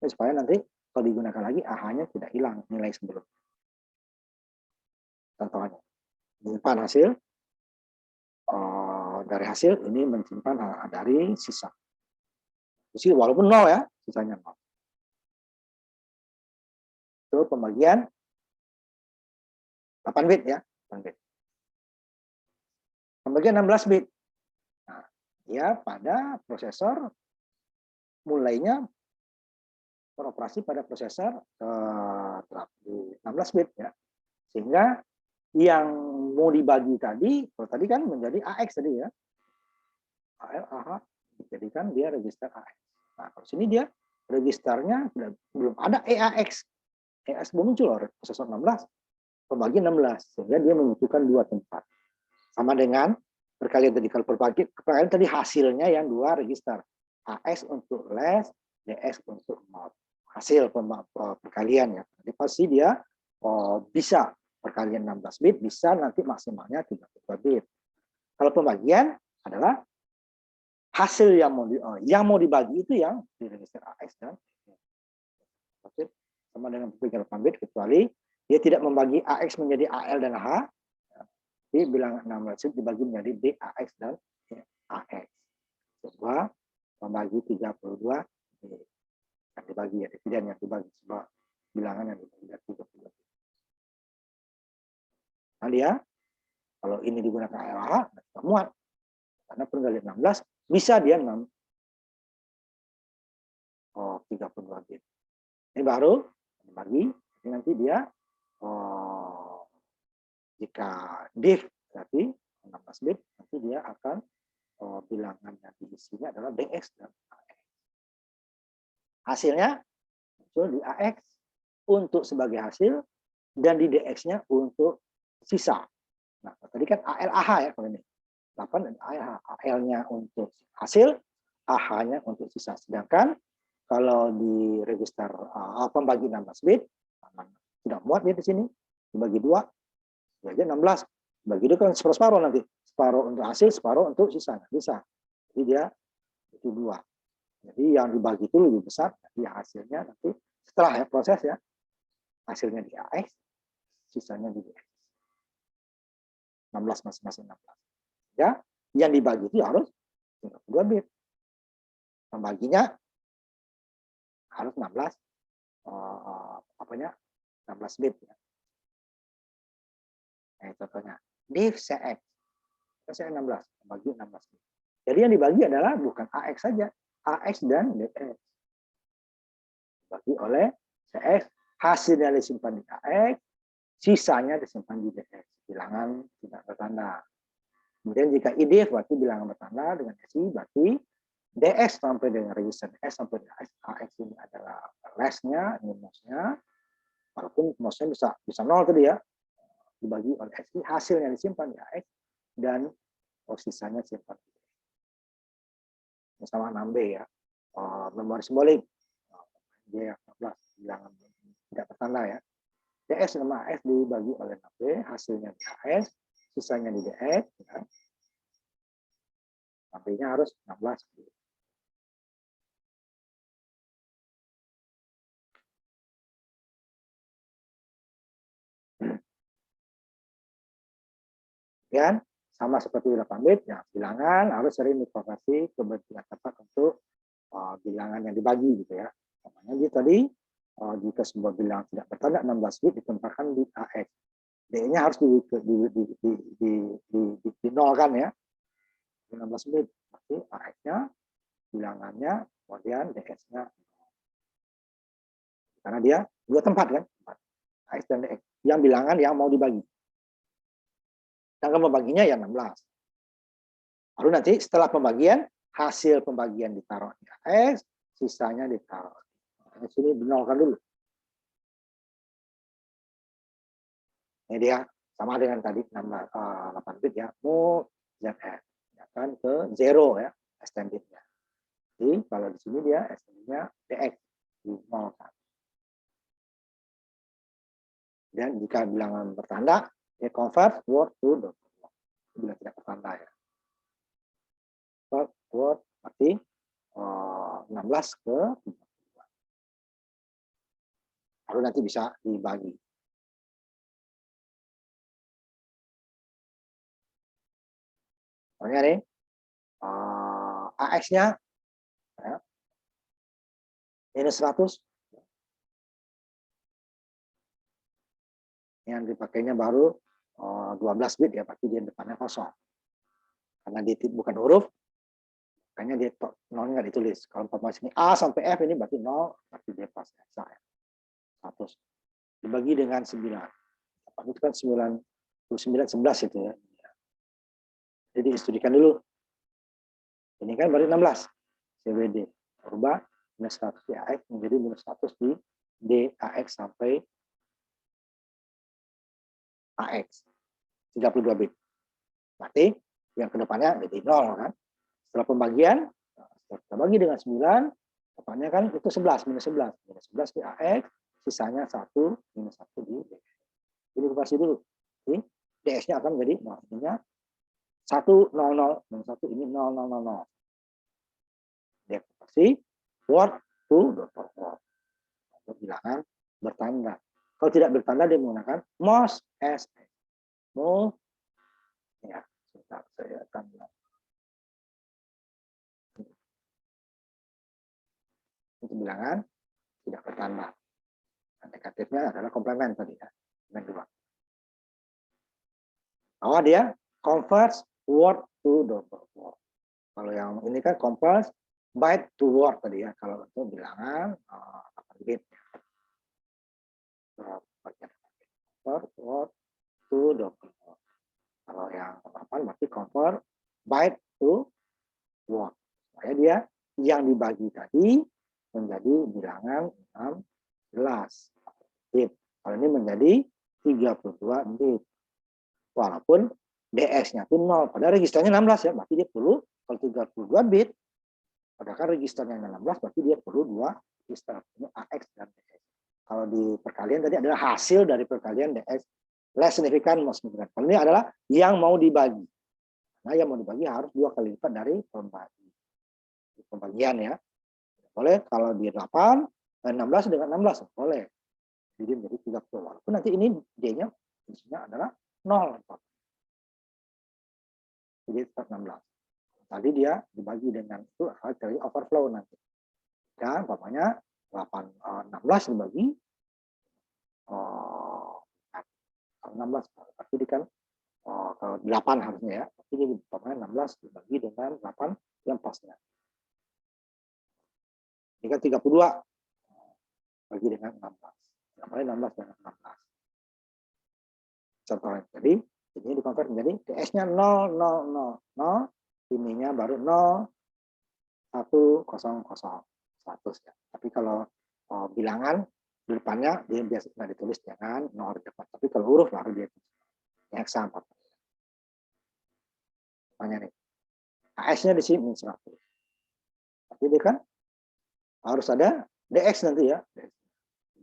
Supaya nanti kalau digunakan lagi AH-nya tidak hilang nilai sebelumnya. Contohnya, menyimpan hasil, dari hasil ini menyimpan dari sisa. Jadi walaupun 0 ya, sisanya 0. Itu pembagian 8 bit ya, 8 bit. Pembagian 16 bit. Nah, dia pada prosesor mulainya beroperasi pada prosesor 16 bit ya. Sehingga yang mau dibagi tadi, kalau tadi kan menjadi AX tadi ya. AL, AH, dijadikan dia register AX. Nah, kalau sini dia registernya belum ada EAX. EAX belum muncul loh, prosesor 16. Pembagi 16, sehingga dia membutuhkan 2 tempat. Sama dengan perkalian tadi, kalau perkalian tadi hasilnya yang 2 register. AX untuk less, DX untuk mod. Hasil perkalian ya. Jadi pasti dia bisa perkalian 16 bit, bisa nanti maksimalnya 32 bit. Kalau pembagian adalah hasil yang mau dibagi itu yang di register AX dan sama dengan pembagian 8 bit, kecuali dia tidak membagi AX menjadi AL dan H. Jadi bilangan 16 bit dibagi menjadi DAX dan AX. Coba membagi 32 yang dibagi ya, dividen yang dibagi, coba bilangan yang dibagi dari 32. Nah dia kalau ini digunakan ALH tidak muat karena perkalian 16 bisa dia 32 bit. Ini baru dibagi, nanti dia Jika div berarti 16 bit, nanti dia akan bilangan yang diisinya adalah DX dan AX. Hasilnya muncul di AX untuk sebagai hasil dan di DX-nya untuk sisa. Nah, tadi kan ALAH ya kalau ini. 8 dan AL-nya untuk hasil, AH-nya untuk sisa. Sedangkan kalau di register pembagi 16 bit, tidak muat dia di sini, dibagi 2, jadi 16. Bagi itu kan separuh-separuh nanti. Separuh untuk hasil, separuh untuk sisa. Nggak bisa. Jadi dia itu 2. Jadi yang dibagi itu lebih besar, jadi hasilnya nanti setelah ya proses ya, hasilnya di AX, sisanya di DX. 16 masing-masing 16. Ya, yang dibagi itu harus 32 bit. Pembaginya harus 16 16 bit ya. Nah, contohnya div CX. Saya 16, bagi 16 bit. Jadi yang dibagi adalah bukan AX saja, AX dan DX. Dibagi oleh CX, hasilnya disimpan di AX, sisanya disimpan di DX. Bilangan tidak bertanda. Kemudian jika IDIF berarti bilangan bertanda, dengan SI berarti DX sampai dengan register DX sampai dengan AX ini adalah less-nya, ini MOS-nya. Walaupun MOS-nya bisa 0 tadi ya, dibagi oleh SI, hasilnya disimpan di AX dan sisanya disimpan di DX. Ini sama 6B ya, memori simbolik. Dia 16 bilangan tidak bertanda ya. DX sama AX dibagi oleh 6B, hasilnya di AX, sisanya di DX, ya. Nantinya harus 16. Ya, sama seperti 8 bit, ya, bilangan harus sering dikonversi ke bentuk tepat untuk bilangan yang dibagi gitu ya. Namanya dia tadi jika sebuah bilangan tidak bertanda 16 bit ditempatkan di AX. D-nya harus dinolkan ya. 16 bit. Berarti AX-nya, bilangannya, kemudian DX-nya. Karena dia dua tempat kan, AX dan DX. Yang bilangan yang mau dibagi. Tanggal pembaginya ya 16. Lalu nanti setelah pembagian, hasil pembagian ditaruh di AX, sisanya ditaruh. Di sini dinolkan dulu. Ini dia sama dengan tadi 8 bit ya, move ZF ya kan ke 0 ya, extended-nya. Jadi kalau di sini dia extended-nya DX dinolkan. Dan jika bilangan bertanda, dia convert word to double word. Bila tidak bertanda ya. Word berarti 16 ke 32. Lalu nanti bisa dibagi. Soalnya nih, AX-nya ya, minus 100. Yang dipakainya baru 12 bit ya, pasti dia depannya kosong. Karena dia bukan huruf, makanya dia nolnya nggak ditulis. Kalau informasi ini A sampai F ini berarti 0, berarti dia pas ya. 100. Dibagi dengan 9. Itu kan 99, 11 itu ya. Jadi studikan dulu. Ini kan berarti 16. CWD. Rubah minus 100 di AX menjadi minus 100 di DAX sampai AX. 32 bit. Berarti yang kedepannya jadi 0 kan. Setelah pembagian, kita bagi dengan 9, depannya kan itu 11, minus 11. Minus 11 di AX, sisanya 1, minus 1 di DX. Jadi konversi dulu. Jadi DX-nya akan menjadi 0. Ininya 1, 0, 0, minus 1, ini 0, 0, 0, 0. Dia konversi word to double word. Untuk bilangan bertanda. Kalau tidak bertanda, dia menggunakan MOS S. MOS. Ya, sebentar saya akan untuk bilangan tidak bertanda. Negatifnya adalah komplement tadi ya. Yang kedua. Bahwa dia converts word to double word. Kalau yang ini kan converts byte to word tadi ya. Kalau untuk bilangan 8 bit. Convert word to double. Kalau yang 8 berarti convert byte to word. Supaya dia yang dibagi tadi menjadi bilangan 16 bit. Kalau ini menjadi 32 bit. Walaupun DS-nya itu 0. Padahal registernya 16 ya, berarti dia perlu kalau 32 bit. Padahal kan registernya 16, berarti dia perlu 2 register. Ini AX dan DS. Kalau di perkalian tadi adalah hasil dari perkalian DS less significant most significant. Ini adalah yang mau dibagi. Nah, yang mau dibagi harus 2 kali lipat dari pembagian ya. Boleh kalau di 8, 16 dengan 16 boleh. Jadi menjadi 30. Walaupun nanti ini D-nya isinya adalah 0. Jadi tetap 16. Tadi dia dibagi dengan itu dari overflow nanti. Dan umpamanya 16 dibagi 16 berarti kan kalau 8 harusnya ya. Tapi ini umpamanya 16 dibagi dengan 8 yang pasnya. Ini kan 32 bagi dengan 16. Namanya 16 dengan 16. Contohnya. Jadi ini dikonvert menjadi DS-nya 0, 0, 0, 0. Ininya baru 0, 1, 0, 0. 100 ya. Tapi kalau bilangan di depannya dia biasa ditulis dengan 0 di depan. Tapi kalau huruf baru dia heksa 4. Tanya nih. AS-nya di sini 100. Tapi dia kan harus ada DX nanti ya.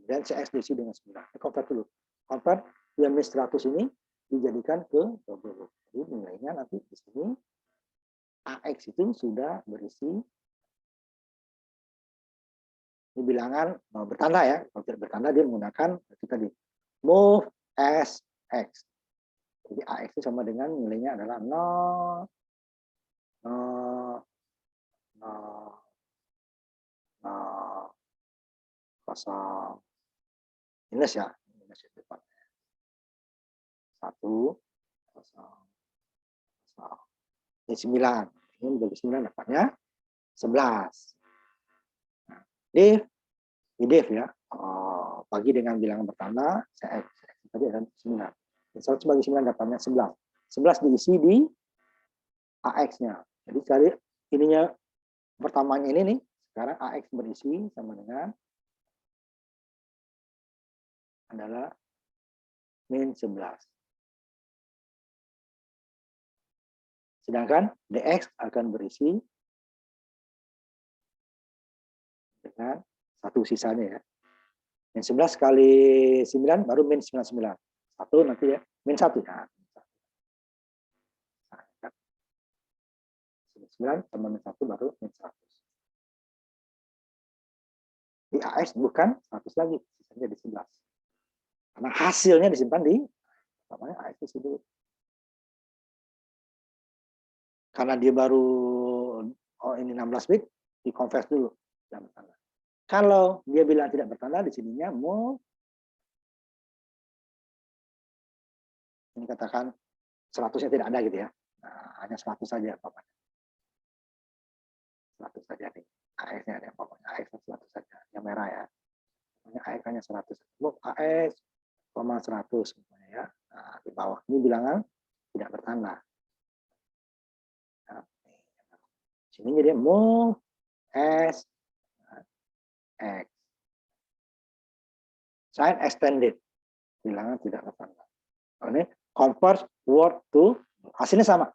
Dan CX diisi dengan 9. Convert dulu. Convert yang min 100 ini dijadikan ke double root. Jadi nilainya nanti di sini AX itu sudah berisi ini bilangan bertanda ya. Kalau tidak bertanda dia menggunakan kita di move as X. Jadi AX itu sama dengan nilainya adalah 0, 0, 0, 0, 0, minus ya. Minus di depan. 1, 0, 0. Ini 9. Ini menjadi 9 dapatnya 11. Nah, div ya. Bagi dengan bilangan bertanda, CX. Tadi ada 9. 100 bagi 9 dapatnya 11. 11 diisi di AX-nya. Jadi cari ininya pertamanya ini nih. Sekarang AX berisi sama dengan adalah min 11. Sedangkan DX akan berisi dengan satu sisanya ya. Min 11 kali 9 baru min 99. 1 nanti ya, min 1 ya. 9 tambah min 1 baru min 100. Di AX bukan 100 lagi, sisanya di 11. Karena hasilnya disimpan di namanya AX itu dulu. Karena dia baru ini 16 bit, dikonvers dulu. Kalau dia bilang tidak bertanda, di sininya mau ini katakan 100-nya tidak ada gitu ya. Nah, hanya 100 saja pokoknya. 100 saja nih. AX-nya ada pokoknya. AX 100 saja. Yang merah ya. Pokoknya AX hanya 100. Look, AX, 100 ya. Nah, di bawah ini bilangan tidak bertanda. Nah, sini jadi move as X. Sign extended. Bilangan tidak bertanda. Ini convert word to hasilnya sama.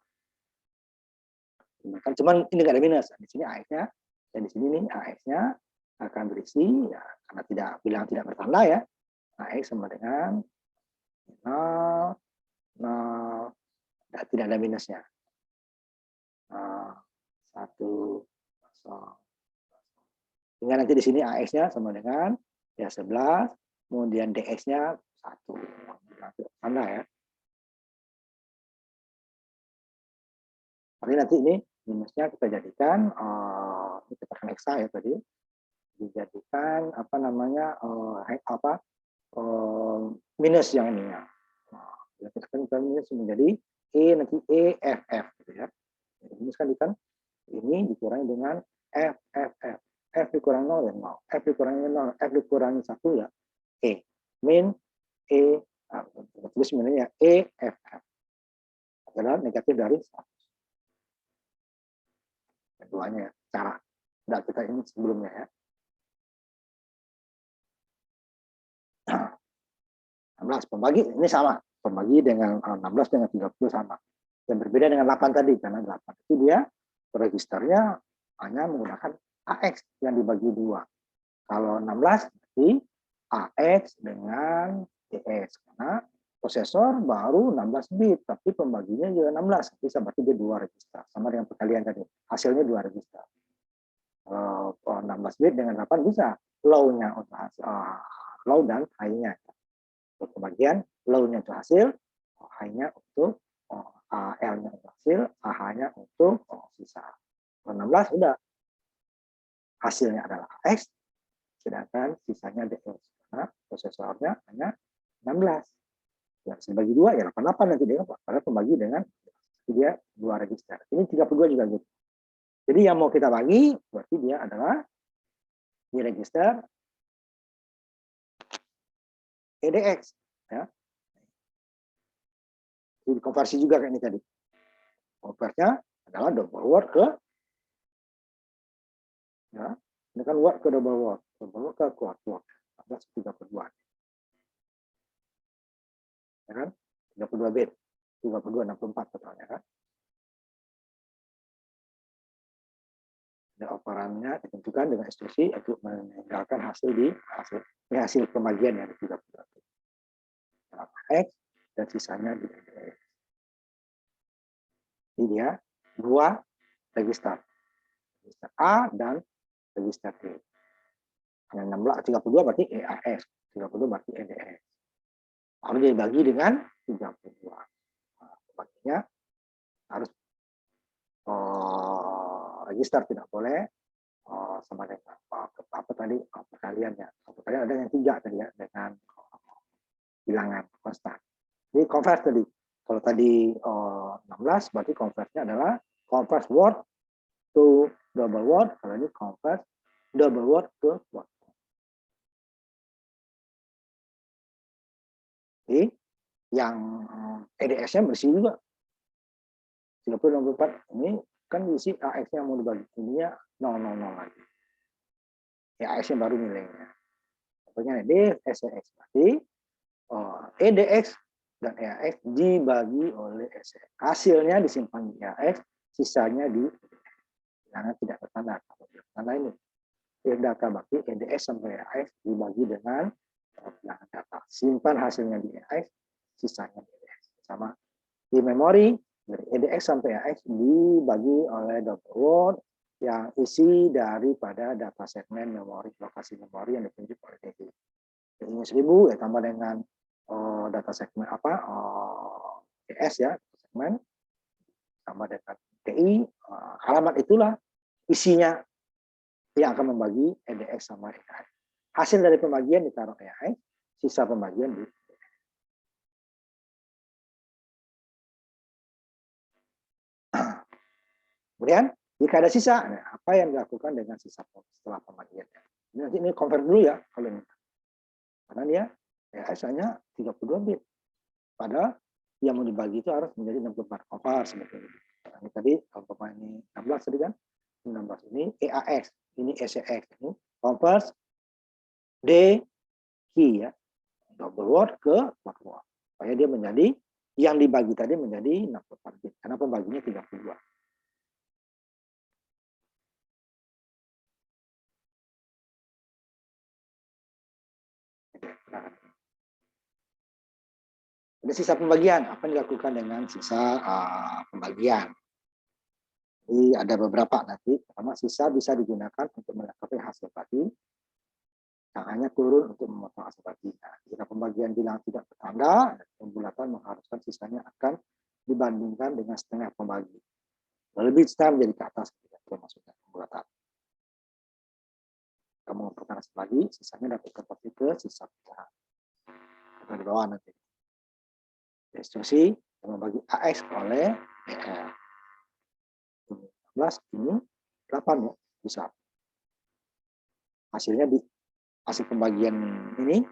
Kan cuman ini nggak ada minus. Di sini AX-nya dan di sini nih AX-nya akan berisi ya karena tidak bilangan tidak bertanda ya. AX sama dengan 0, 0, tidak ada minusnya. 1, 0. Sehingga nanti di sini AX-nya sama dengan ya 11, kemudian DX-nya 1. Tanda ya. Tapi nanti ini minusnya kita jadikan kita akan heksa ya tadi dijadikan apa namanya minus yang ininya. Nah, kita kan minus menjadi E nanti E F F gitu ya. Jadi minus kan ini dikurangi dengan F F F. F dikurangi 0 ya 0. F dikurangi 0, F dikurangi 1 ya E. Min E tulis sebenarnya EFF adalah negatif dari 100. Keduanya cara tidak kita ini sebelumnya ya. 16 pembagi ini sama, pembagi dengan 16 dengan 30 sama. Yang berbeda dengan 8 tadi, karena 8 itu dia registernya hanya menggunakan AX yang dibagi 2. Kalau 16 berarti AX dengan DS, karena prosesor baru 16 bit, tapi pembaginya juga 16, bisa berarti dia 2 register, sama dengan perkalian tadi, hasilnya 2 register. 16 bit dengan 8 bisa low-nya untuk low dan high-nya. Untuk pembagian, low-nya untuk hasil, high-nya untuk L-nya untuk hasil, AH-nya untuk sisa. 16 udah hasilnya adalah AX, sedangkan sisanya DS, karena prosesornya hanya 16. Ya, dibagi 2 ya 88 nanti dia, karena pembagi dengan dia 2 register. Ini 32 juga gitu. Jadi yang mau kita bagi berarti dia adalah di register EDX ya. Jadi konversi juga kayak ini tadi. Konversinya adalah double word ke ya, ini kan word ke double word ke quad word. Ada 32. Ya kan? 32 bit. 32 64 totalnya kan. Dan operannya ditentukan dengan instruksi untuk meninggalkan hasil di hasil pembagian yang 32 bit. X dan sisanya di DDX. Ini dia 2 register. Register A dan register E. Yang 32 berarti EAX, 32 berarti EDX. Harus dibagi dengan 32. Nah, baginya harus register, tidak boleh sama dengan apa tadi perkaliannya. Perkalian ada yang 3 tadi ya, dengan bilangan konstan. Ini convert tadi. Kalau tadi 16 berarti convertnya adalah convert word to double word. Kalau ini convert double word ke word. Jadi yang EDS-nya bersih juga. 3064 ini kan diisi AX-nya mau dibagi. Ininya 000 lagi. Ya AX-nya baru nilainya. Contohnya D, SX. Berarti EDX dan EAX dibagi oleh SX. Hasilnya disimpan di EAX, sisanya di bilangan tidak tertanda. Kalau tertanda ini data berarti EDX sampai EAX dibagi dengan bilangan data. Simpan hasilnya di EAX, sisanya di EDX. Sama di memori dari EDX sampai EAX dibagi oleh double word yang isi daripada data segmen memori, lokasi memori yang ditunjuk oleh DD. Ini 1000 ya tambah dengan data segmen apa DS ya segmen tambah dengan TI alamat itulah isinya yang akan membagi EDX sama EAX. Hasil dari pembagian ditaruh EAX, sisa pembagian di EDX. Kemudian jika ada sisa, apa yang dilakukan dengan sisa setelah pembagian? Nanti ini convert dulu ya kalau ini. Karena dia EAX hanya 32 bit. Padahal yang mau dibagi itu harus menjadi 64 convert seperti ini. Nah, ini tadi kalau ini 16 tadi kan, 16 ini EAX, ini SEX, ini convert D key ya, double word ke quad word. Supaya dia menjadi yang dibagi tadi menjadi 64 bit karena pembaginya 32. Ada sisa pembagian, apa yang dilakukan dengan sisa pembagian? Jadi ada beberapa nanti. Pertama, sisa bisa digunakan untuk melengkapi hasil bagi. Yang hanya turun untuk memotong hasil bagi. Nah, jika pembagian bilangan tidak bertanda, pembulatan mengharuskan sisanya akan dibandingkan dengan setengah pembagi. Lebih setengah menjadi ke atas, itu maksudnya pembulatan. Kamu memotong hasil bagi, sisanya dapat konversi ke sisa pecahan. Kita di bawah nanti. Instruksi yang membagi AX oleh EL. 16 ini 8 ya, bisa. Hasilnya di hasil pembagian ini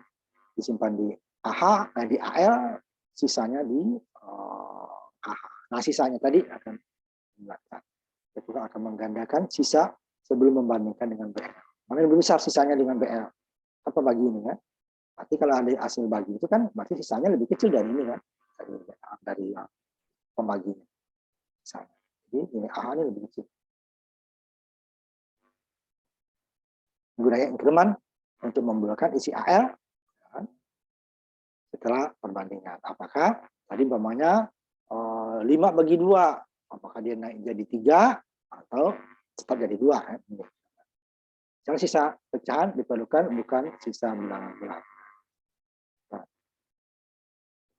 disimpan di AH, di AL, sisanya di AH. Nah, sisanya tadi akan itu akan menggandakan sisa sebelum membandingkan dengan BL. Mana yang lebih besar sisanya dengan BL? Apa bagi ini kan? Berarti kalau ada hasil bagi itu kan berarti sisanya lebih kecil dari ini kan? Dari yang pembaginya. Misalnya. Jadi ini AH ini lebih kecil. Menggunakan inkremen untuk membulatkan isi AL kan? Setelah perbandingan. Apakah tadi umpamanya 5 bagi 2, apakah dia naik jadi 3 atau tetap jadi 2 kan? Yang sisa pecahan diperlukan bukan sisa bilangan bulat.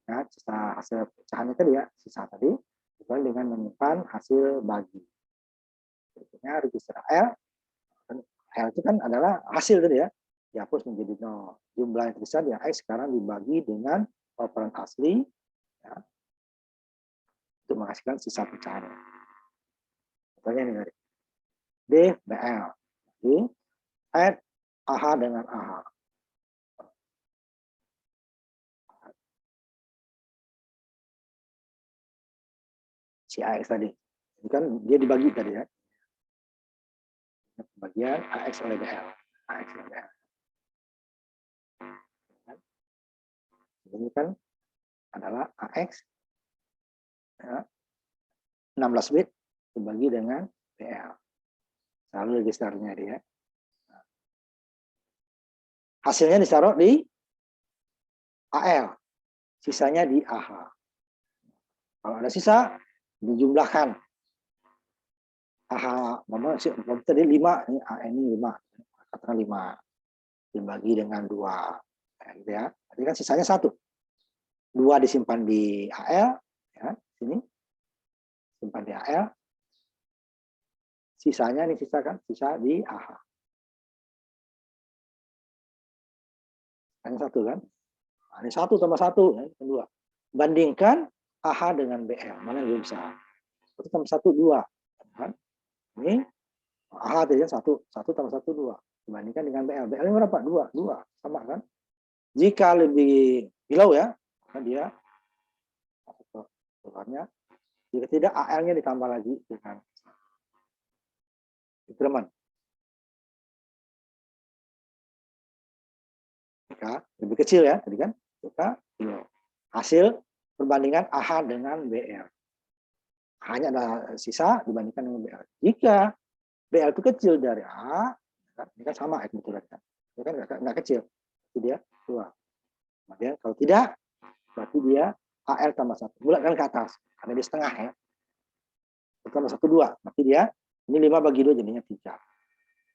Nah, sisa hasil pecahannya tadi ya, sisa tadi dibanding dengan menyimpan hasil bagi. Berikutnya register L. L itu kan adalah hasil tadi ya, dihapus menjadi 0. Jumlah yang tersisa yang X sekarang dibagi dengan operan asli ya, untuk menghasilkan sisa pecahan. Contohnya ini dari D, BL. Jadi, add AH dengan AH. Si AX tadi. Ini kan dia dibagi tadi ya. Bagian AX oleh BL. AX oleh BL. Ini kan adalah AX ya, 16 bit dibagi dengan BL. Selalu registernya dia. Hasilnya ditaruh di AL. Sisanya di AH. Kalau ada sisa, dijumlahkan. AH, tadi 5, ini ini 5. Katakan 5. Dibagi dengan 2. Ya. Jadi kan sisanya 1. 2 disimpan di AL. Ya, sini. Simpan di AL. Sisanya nih sisa di AH. Hanya 1 kan? Nah, ini 1 tambah 1, ya, 2. Bandingkan AH dengan BL. Mana yang lebih besar? 1 tambah 1, 2. Kan? Ini AH tadi kan 1 tambah 1, 2. Dibandingkan dengan BL. BL ini berapa? 2. Sama kan? Jika lebih below ya, maka dia keluarnya. Jika tidak, AL-nya ditambah lagi dengan increment. Jika lebih kecil ya, tadi kan? Jika below. Hasil perbandingan AH dengan BL. Hanya ada sisa dibandingkan dengan BL. Jika BL itu kecil dari A, ini kan sama kebetulan kan? Ini kan nggak kecil, jadi dia 2. Kemudian kalau tidak, berarti dia AL tambah 1. Bulatkan ke atas, karena dia setengah ya. Tambah 1, 2. Berarti dia, ini 5 bagi 2 jadinya 3.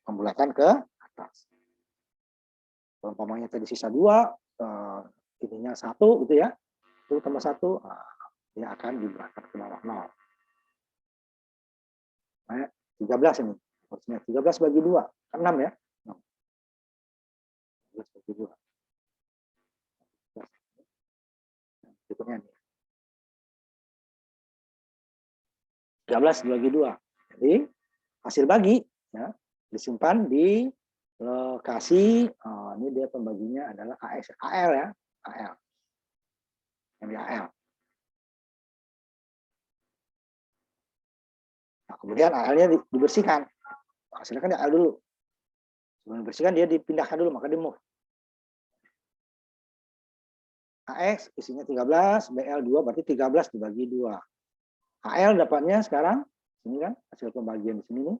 Pembulatan ke atas. Kalau umpamanya tadi sisa 2, ininya 1 gitu ya. Itu tambah 1, dia akan dibulatkan ke bawah 0. Nah, 13 ini. Maksudnya 13 bagi 2. Kan 6 ya. 13 bagi 2. Berikutnya nih. 13 bagi 2. Jadi hasil bagi ya, disimpan di lokasi ini dia pembaginya adalah AX, AL ya, AL. Yang di AL. Nah, kemudian AL-nya dibersihkan. Hasilnya kan di AL dulu. Sebelum dibersihkan dia dipindahkan dulu, maka di move. AX isinya 13, BL 2 berarti 13 dibagi 2. AL dapatnya sekarang ini kan hasil pembagian di sini nih.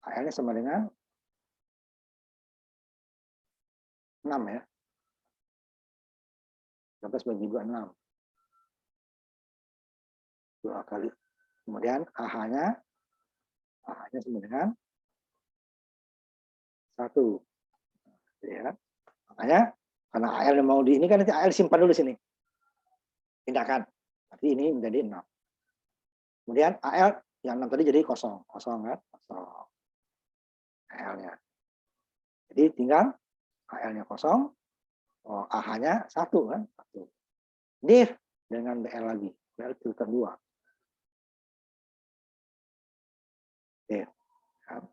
AL-nya sama dengan 6 ya. 13 bagi 2, 6. 2 kali. Kemudian AH-nya sama dengan 1. Ya. Makanya karena AL mau di ini kan nanti AL simpan dulu sini. Pindahkan. Berarti ini menjadi 6. Kemudian AL yang 6 tadi jadi kosong. Kosong kan? Kosong. AL-nya. Jadi tinggal AL-nya kosong. AH-nya 1 kan? 1. Div dengan BL lagi. BL filter 2. Div. Kan?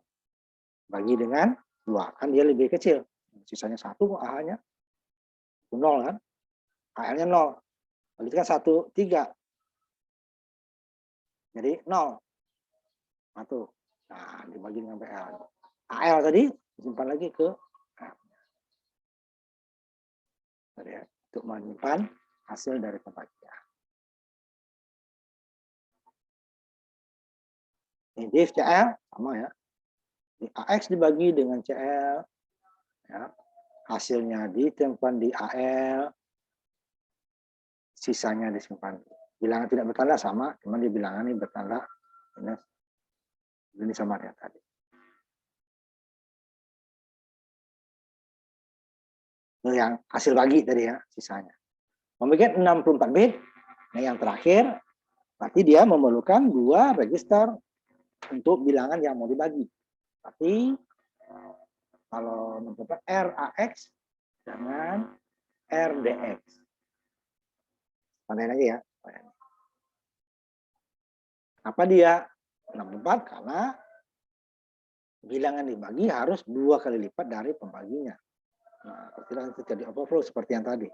Bagi dengan 2. Kan dia lebih kecil. Sisanya 1 AH-nya. nol kan, AL-nya 0. Kalau itu kan 1, 3. Jadi 0. 1. Nah, dibagi dengan PL. AL tadi disimpan lagi ke ya, untuk menyimpan hasil dari pembagian. Ini div CL sama ya. Di AX dibagi dengan CL, ya. Hasilnya disimpan di AL, sisanya disimpan. Bilangan tidak bertanda sama, cuma di bilangan ini bertanda ini sama ya tadi. Itu yang hasil bagi tadi ya, sisanya. Membagikan 64 bit, nah yang terakhir, berarti dia memerlukan 2 register untuk bilangan yang mau dibagi. Tapi kalau mencoba RAX dengan RDX. Pandain lagi ya. Apa dia 64? Karena bilangan dibagi harus 2 kali lipat dari pembaginya. Nah, tidak terjadi overflow seperti yang tadi.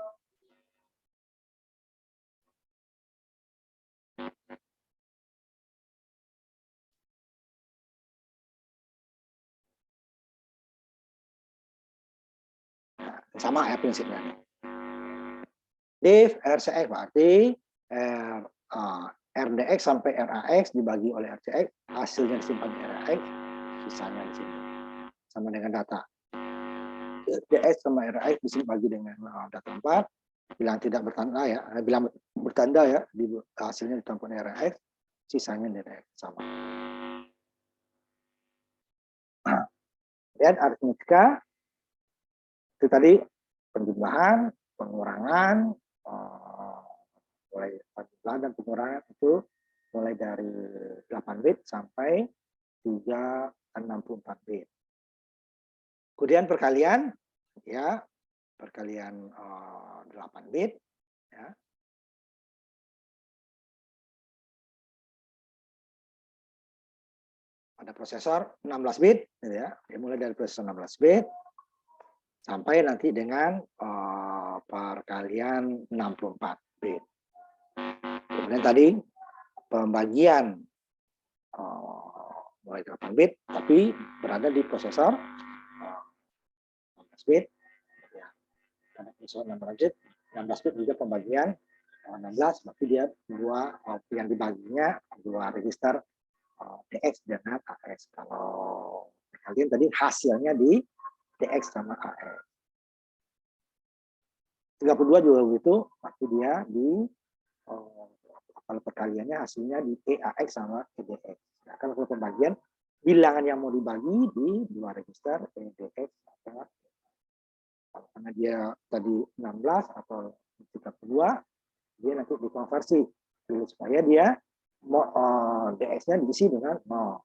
Nah, sama ya prinsipnya. Div RCX berarti RDX sampai RAX dibagi oleh RCX, hasilnya disimpan di RAX, sisanya di sini. Sama dengan data. RDX sama RAX dibagi dengan data 4, bilang tidak bertanda ya, bilang bertanda ya, hasilnya ditampung RAX, sisanya di RAX sama. Dan aritmetika itu tadi penjumlahan, pengurangan, mulai penjumlahan dan pengurangan itu mulai dari 8 bit sampai 364 bit. Kemudian perkalian, ya perkalian 8 bit, ya. Ada prosesor 16 bit, ya. Mulai dari prosesor 16 bit sampai nanti dengan perkalian 64 bit. Kemudian tadi pembagian mulai 8 bit, tapi berada di prosesor 16 bit. Ya. Karena prosesor 16 bit juga pembagian 16, berarti dia dua yang dibaginya 2 register DX dan AX. Kalau kalian tadi hasilnya di DX sama AX. 32 juga begitu, berarti dia di kalau perkaliannya hasilnya di EAX sama EDX. Nah, kalau pembagian bilangan yang mau dibagi di 2 register EDX sama karena dia tadi 16 atau 32, dia nanti dikonversi supaya dia DX-nya diisi dengan 0.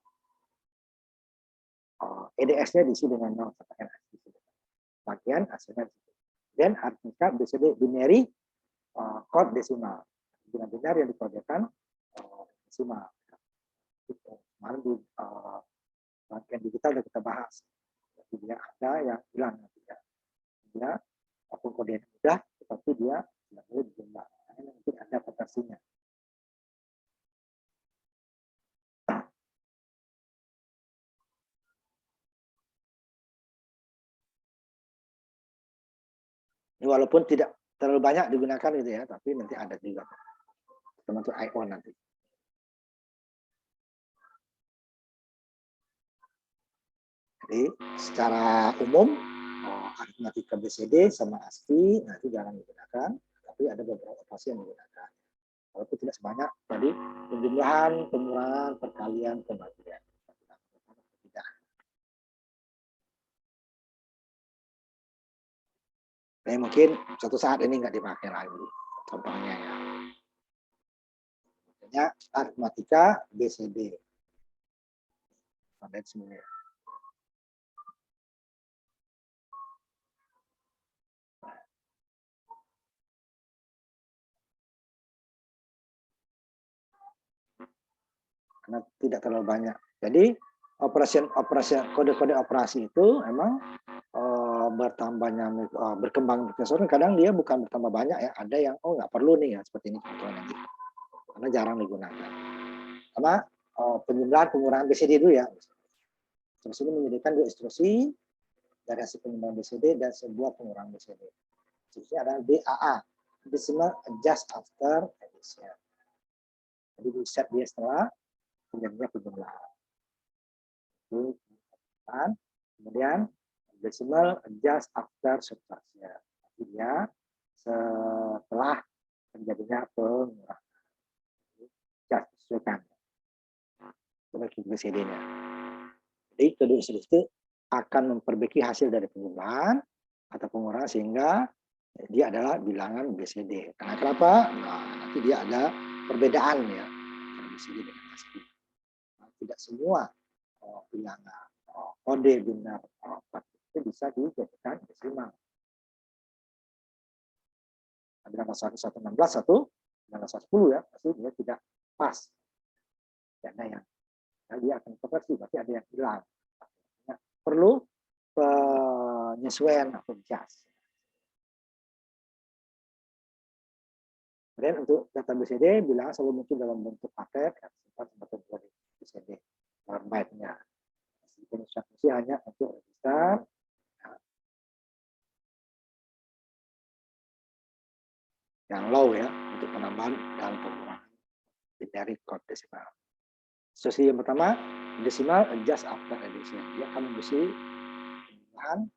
EDX-nya diisi dengan 0 sampai NX diisi dengan bagian hasilnya. Dan aritmetika BCD binary kode desimal. Dengan benar yang dikodekan desimal. Kemarin di bagian digital sudah kita bahas. Jadi dia ada yang hilang nanti ya. Dia walaupun kode mudah, tetapi dia tidak boleh dijumlah. Nah, mungkin ada konversinya. Ini walaupun tidak terlalu banyak digunakan gitu ya, tapi nanti ada juga termasuk IO nanti. Jadi secara umum aritmetika BCD sama ASCII nanti jarang digunakan, tapi ada beberapa operasi yang digunakan. Walaupun tidak sebanyak tadi penjumlahan, pengurangan, perkalian, pembagian. Tidak. Nah, mungkin suatu saat ini nggak dipakai lagi. Contohnya ya. Contohnya aritmetika BCD. Sampai sini. Karena tidak terlalu banyak. Jadi operasi kode-kode operasi itu memang bertambahnya berkembang mikroskop kadang dia bukan bertambah banyak ya, ada yang nggak perlu nih ya seperti ini contohnya gitu. Karena jarang digunakan. Sama penjumlahan pengurangan BCD dulu ya. Terus ini menyediakan 2 instruksi dari hasil penjumlahan BCD dan sebuah pengurangan BCD. Instruksinya adalah DAA, decimal adjust after addition. Jadi di set dia setelah terjadinya penjumlahan. Kemudian decimal adjust after subtraction. Jadi dia setelah terjadinya pengurangan. Just sesuaikan. Perbaiki BCD-nya. Jadi kedua instruksi itu akan memperbaiki hasil dari penjumlahan atau pengurangan sehingga dia adalah bilangan BCD. Karena kenapa? Nah, nanti dia ada perbedaan ya BCD dengan ASCII. Nah, tidak semua bilangan kode binar itu bisa dijadikan desimal. Bilangan 1116 bilangan 110 ya, pasti dia tidak pas. Karena yang dia akan konversi, berarti ada yang hilang. Nah, perlu penyesuaian atau adjust. Kemudian untuk data BCD bilangan selalu muncul dalam bentuk paket yang simpan sebagai dari BCD dalam byte-nya. Instruksi hanya untuk register yang low ya untuk penambahan dan pengurangan dari kode desimal. Instruksi yang pertama desimal adjust after addition. Dia akan mengisi penjumlahan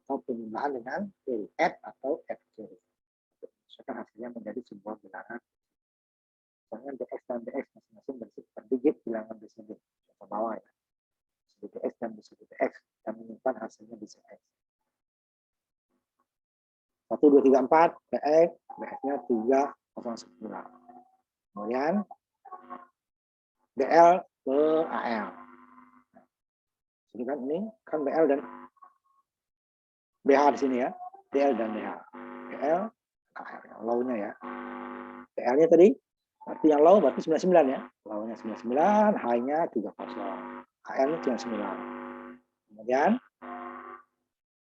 atau penjumlahan dengan carry, add atau add carry. Sekarang hasilnya menjadi sebuah bilangan. Misalnya dx dan dx masing-masing berisi digit bilangan BCD. Contoh bawah ya. BCD dx dan BCD dx dan menyimpan hasilnya BCD. 1, 2, 3, 4 dx, dx-nya 3010. Kemudian DL ke AL. Jadi kan ini kan BL dan BH di sini ya. DL dan DH. DL AL, low-nya ya. DL-nya tadi berarti yang low berarti 99 ya. Low-nya 99, high-nya 30. AL-nya 99. Kemudian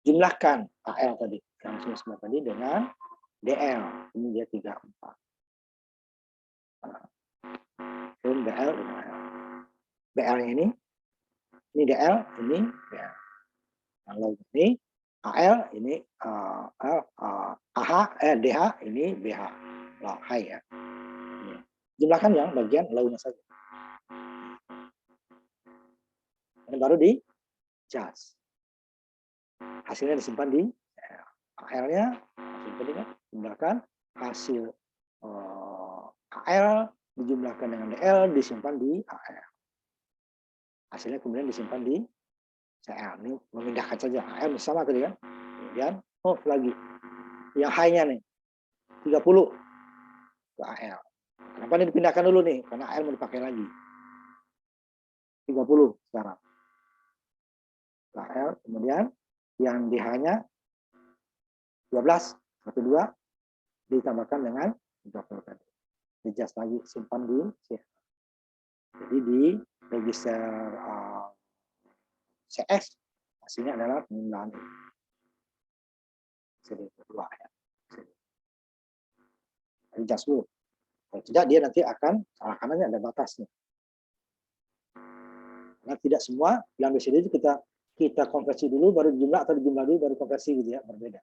jumlahkan AL tadi, yang 99 tadi dengan DL. Ini dia 34. Ini BL dengan AL. BL-nya ini DL, ini BL. Yang low ini AL, ini AH, DH, ini BH. Low, high ya. Jumlahkan yang bagian low-nya saja. Dan baru di adjust. Hasilnya disimpan di AL-nya, jumlahkan hasil AL dijumlahkan dengan DL disimpan di AL. Hasilnya kemudian disimpan di CL. Ini memindahkan saja. AL sama tadi kan. Kemudian lagi yang high-nya nih 30 ke AL. Kenapa ini dipindahkan dulu nih? Karena AL mau dipakai lagi. 30 sekarang. Ke AL, kemudian yang DH-nya 12, 12 ditambahkan dengan 30 tadi. Adjust lagi, simpan di CL. Jadi di register CS hasilnya adalah penjumlahan CD kedua ya. Adjust dulu. Kalau tidak dia nanti akan salah kanannya ada batasnya. Karena tidak semua bilangan BCD itu kita konversi dulu baru jumlah atau dijumlah dulu baru konversi gitu ya, berbeda.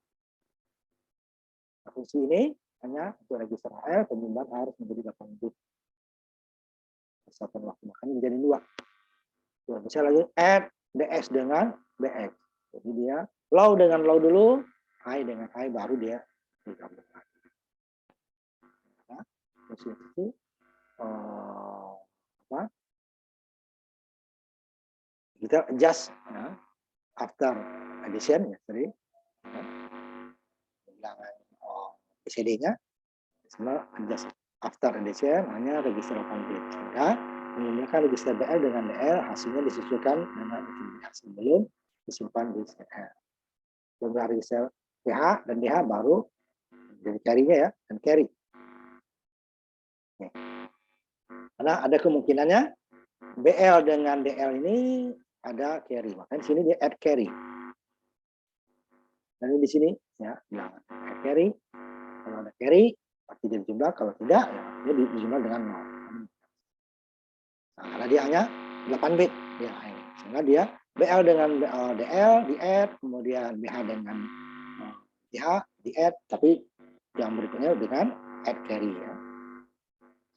Nah, fungsi ini hanya untuk register AL, penjumlahan harus menjadi 8 bit. Kesatuan waktu makanya menjadi 2. Bisa lagi add DX dengan BX. Jadi dia low dengan low dulu, high dengan high baru dia digabungkan. Nah, itu kita adjust ya, after addition ya tadi bilangan BCD-nya semua adjust after addition hanya register 8 bit sehingga menggunakan register BL dengan DL hasilnya disesuaikan dengan hasil sebelum disimpan di CL. Jumlah register PH dan DH baru jadi carry-nya ya dan carry. Nih. Karena ada kemungkinannya BL dengan DL ini ada carry, makanya di sini dia add carry. Dan di sini ya bilangan add carry. Kalau ada carry pasti dia dijumlah, kalau tidak ya dia dijumlah dengan 0. Nah, karena dia hanya 8 bit ya, sehingga dia BL dengan DL di add, kemudian BH dengan BH di add, tapi yang berikutnya dengan add carry ya.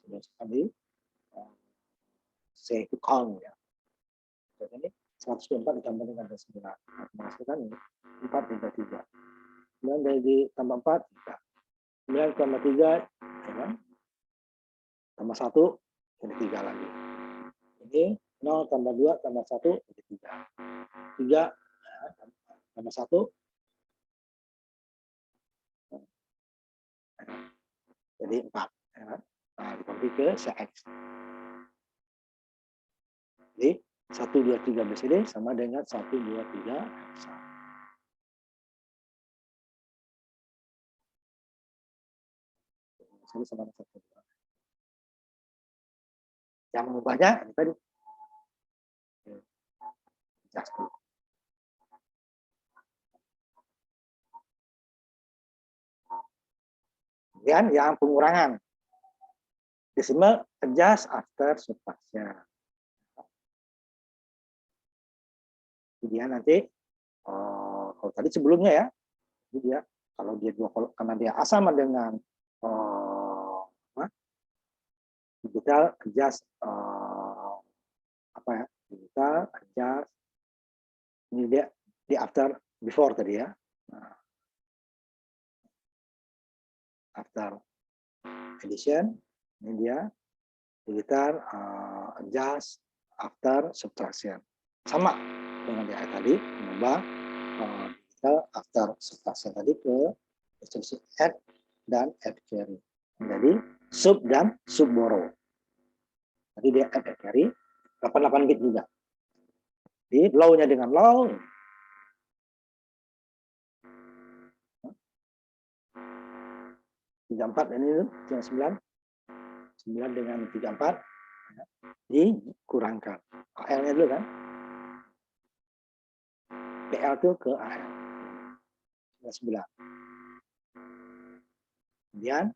Sudah tadi say to count ya. Jadi 124 ditambah dengan 9 menghasilkan 433. Kemudian dari tambah 4 3. 9 tambah 3 ya kan? Tambah 1 jadi 3 lagi. Ini 0 tambah 2 tambah 1 jadi 3. 3 ya, tambah 1 jadi 4 ya kan? Nah, dikonversi ke CX. Jadi 1 2 3 BCD sama dengan 1 2 3 hexa. Ini sama dengan 1 2. Yang mengubahnya ini tadi. Just kemudian yang pengurangan decimal adjust after subtraction. Kemudian nanti kalau tadi sebelumnya ya, jadi dia kalau dia dua kolom karena dia sama dengan digital adjust apa ya, digital adjust ini dia di after before tadi ya. Nah, after addition ini dia digital adjust after subtraction, sama dengan yang tadi mengubah digital after subtraction tadi ke instruksi add dan add carry menjadi sub dan sub borrow. Tadi dia add carry 88 bit juga. Di low-nya dengan low. 34 ini yang 9. 9 dengan 34 dikurangkan. AL-nya dulu kan. PL itu ke AL. 9. Kemudian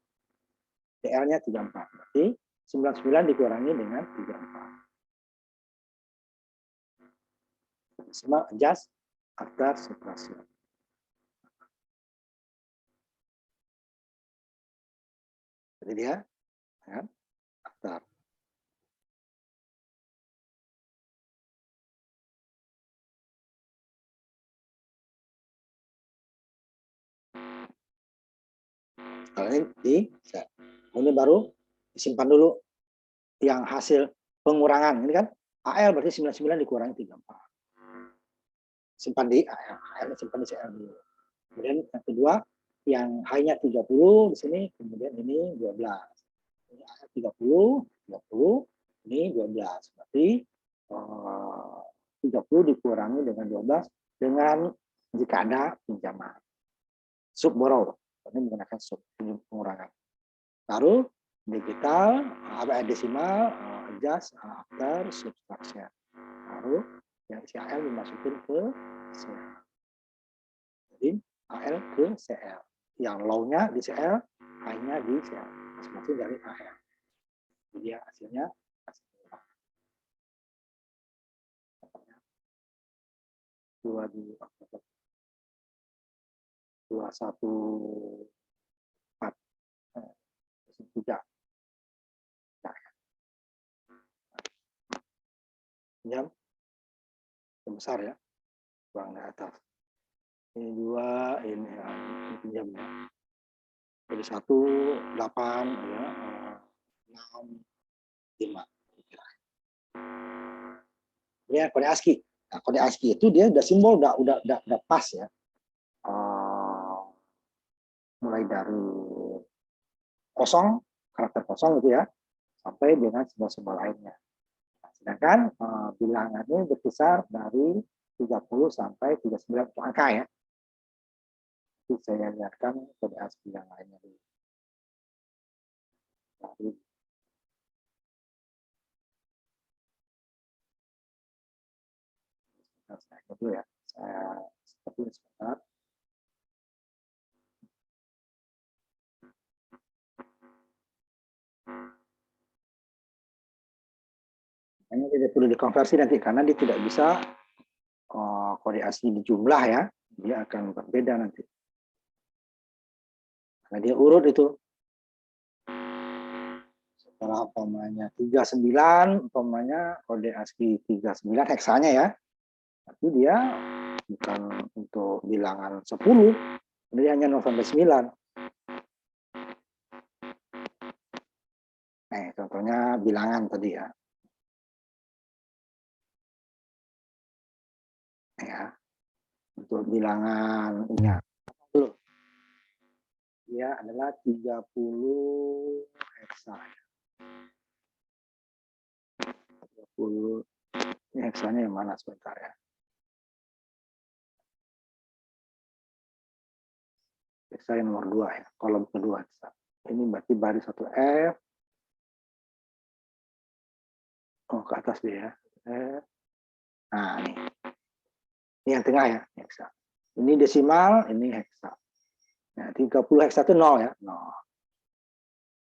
PL-nya 34. Berarti 99 dikurangi dengan 34. Semua adjust after subtraction. Jadi dia kan, after. Kalau ini baru disimpan dulu yang hasil pengurangan. Ini kan AL berarti 99 dikurangi 34. Simpan di AL, AL simpan di CL dulu. Kemudian yang kedua, yang high-nya 30 di sini, kemudian ini 12. Ini AL 30, 30, ini 12. Berarti 30 dikurangi dengan 12 dengan jika ada pinjaman. Sub borrow, ini menggunakan sub pengurangan. Baru digital, desimal, adjust after subtraction. Baru yang CL dimasukin ke CL. Jadi AL ke CL. Yang low-nya di CL, high-nya di CL. Masing-masing dari AL. Jadi hasilnya dua satu empat tiga. Pinjam besar ya, uang di atas. Ini 2, ini pinjamnya. Jadi 1, 8, ya, 6, 5. Ini kode ASCII. Nah, kode ASCII itu dia udah simbol udah pas ya. Mulai dari kosong, karakter kosong gitu ya, sampai dengan simbol-simbol lainnya. Nah, sedangkan bilangannya berkisar dari 30 sampai 39 untuk angka ya. Jadi saya lihatkan kode ASCII yang lainnya dulu. Dari itu ya, saya seperti sebentar. Ini tidak perlu dikonversi nanti karena dia tidak bisa kode ASCII di jumlah ya, dia akan berbeda nanti. Karena dia urut itu. Setelah umpamanya 39, umpamanya kode ASCII 39 heksanya ya, tapi dia bukan untuk bilangan 10, dia hanya 0 sampai 9. Nah, contohnya bilangan tadi ya. Ya, untuk bilangan ingat dulu. Dia adalah 30 heksa. 30. Ini heksanya yang mana sebentar ya. Heksa yang nomor 2 ya, kolom kedua heksa. Ini berarti baris 1F. Oh, ke atas dia ya. Nah, ini. Ini yang tengah ya, heksa. Ini desimal, ini heksa. Nah, 30 heksa itu 0 ya. 0.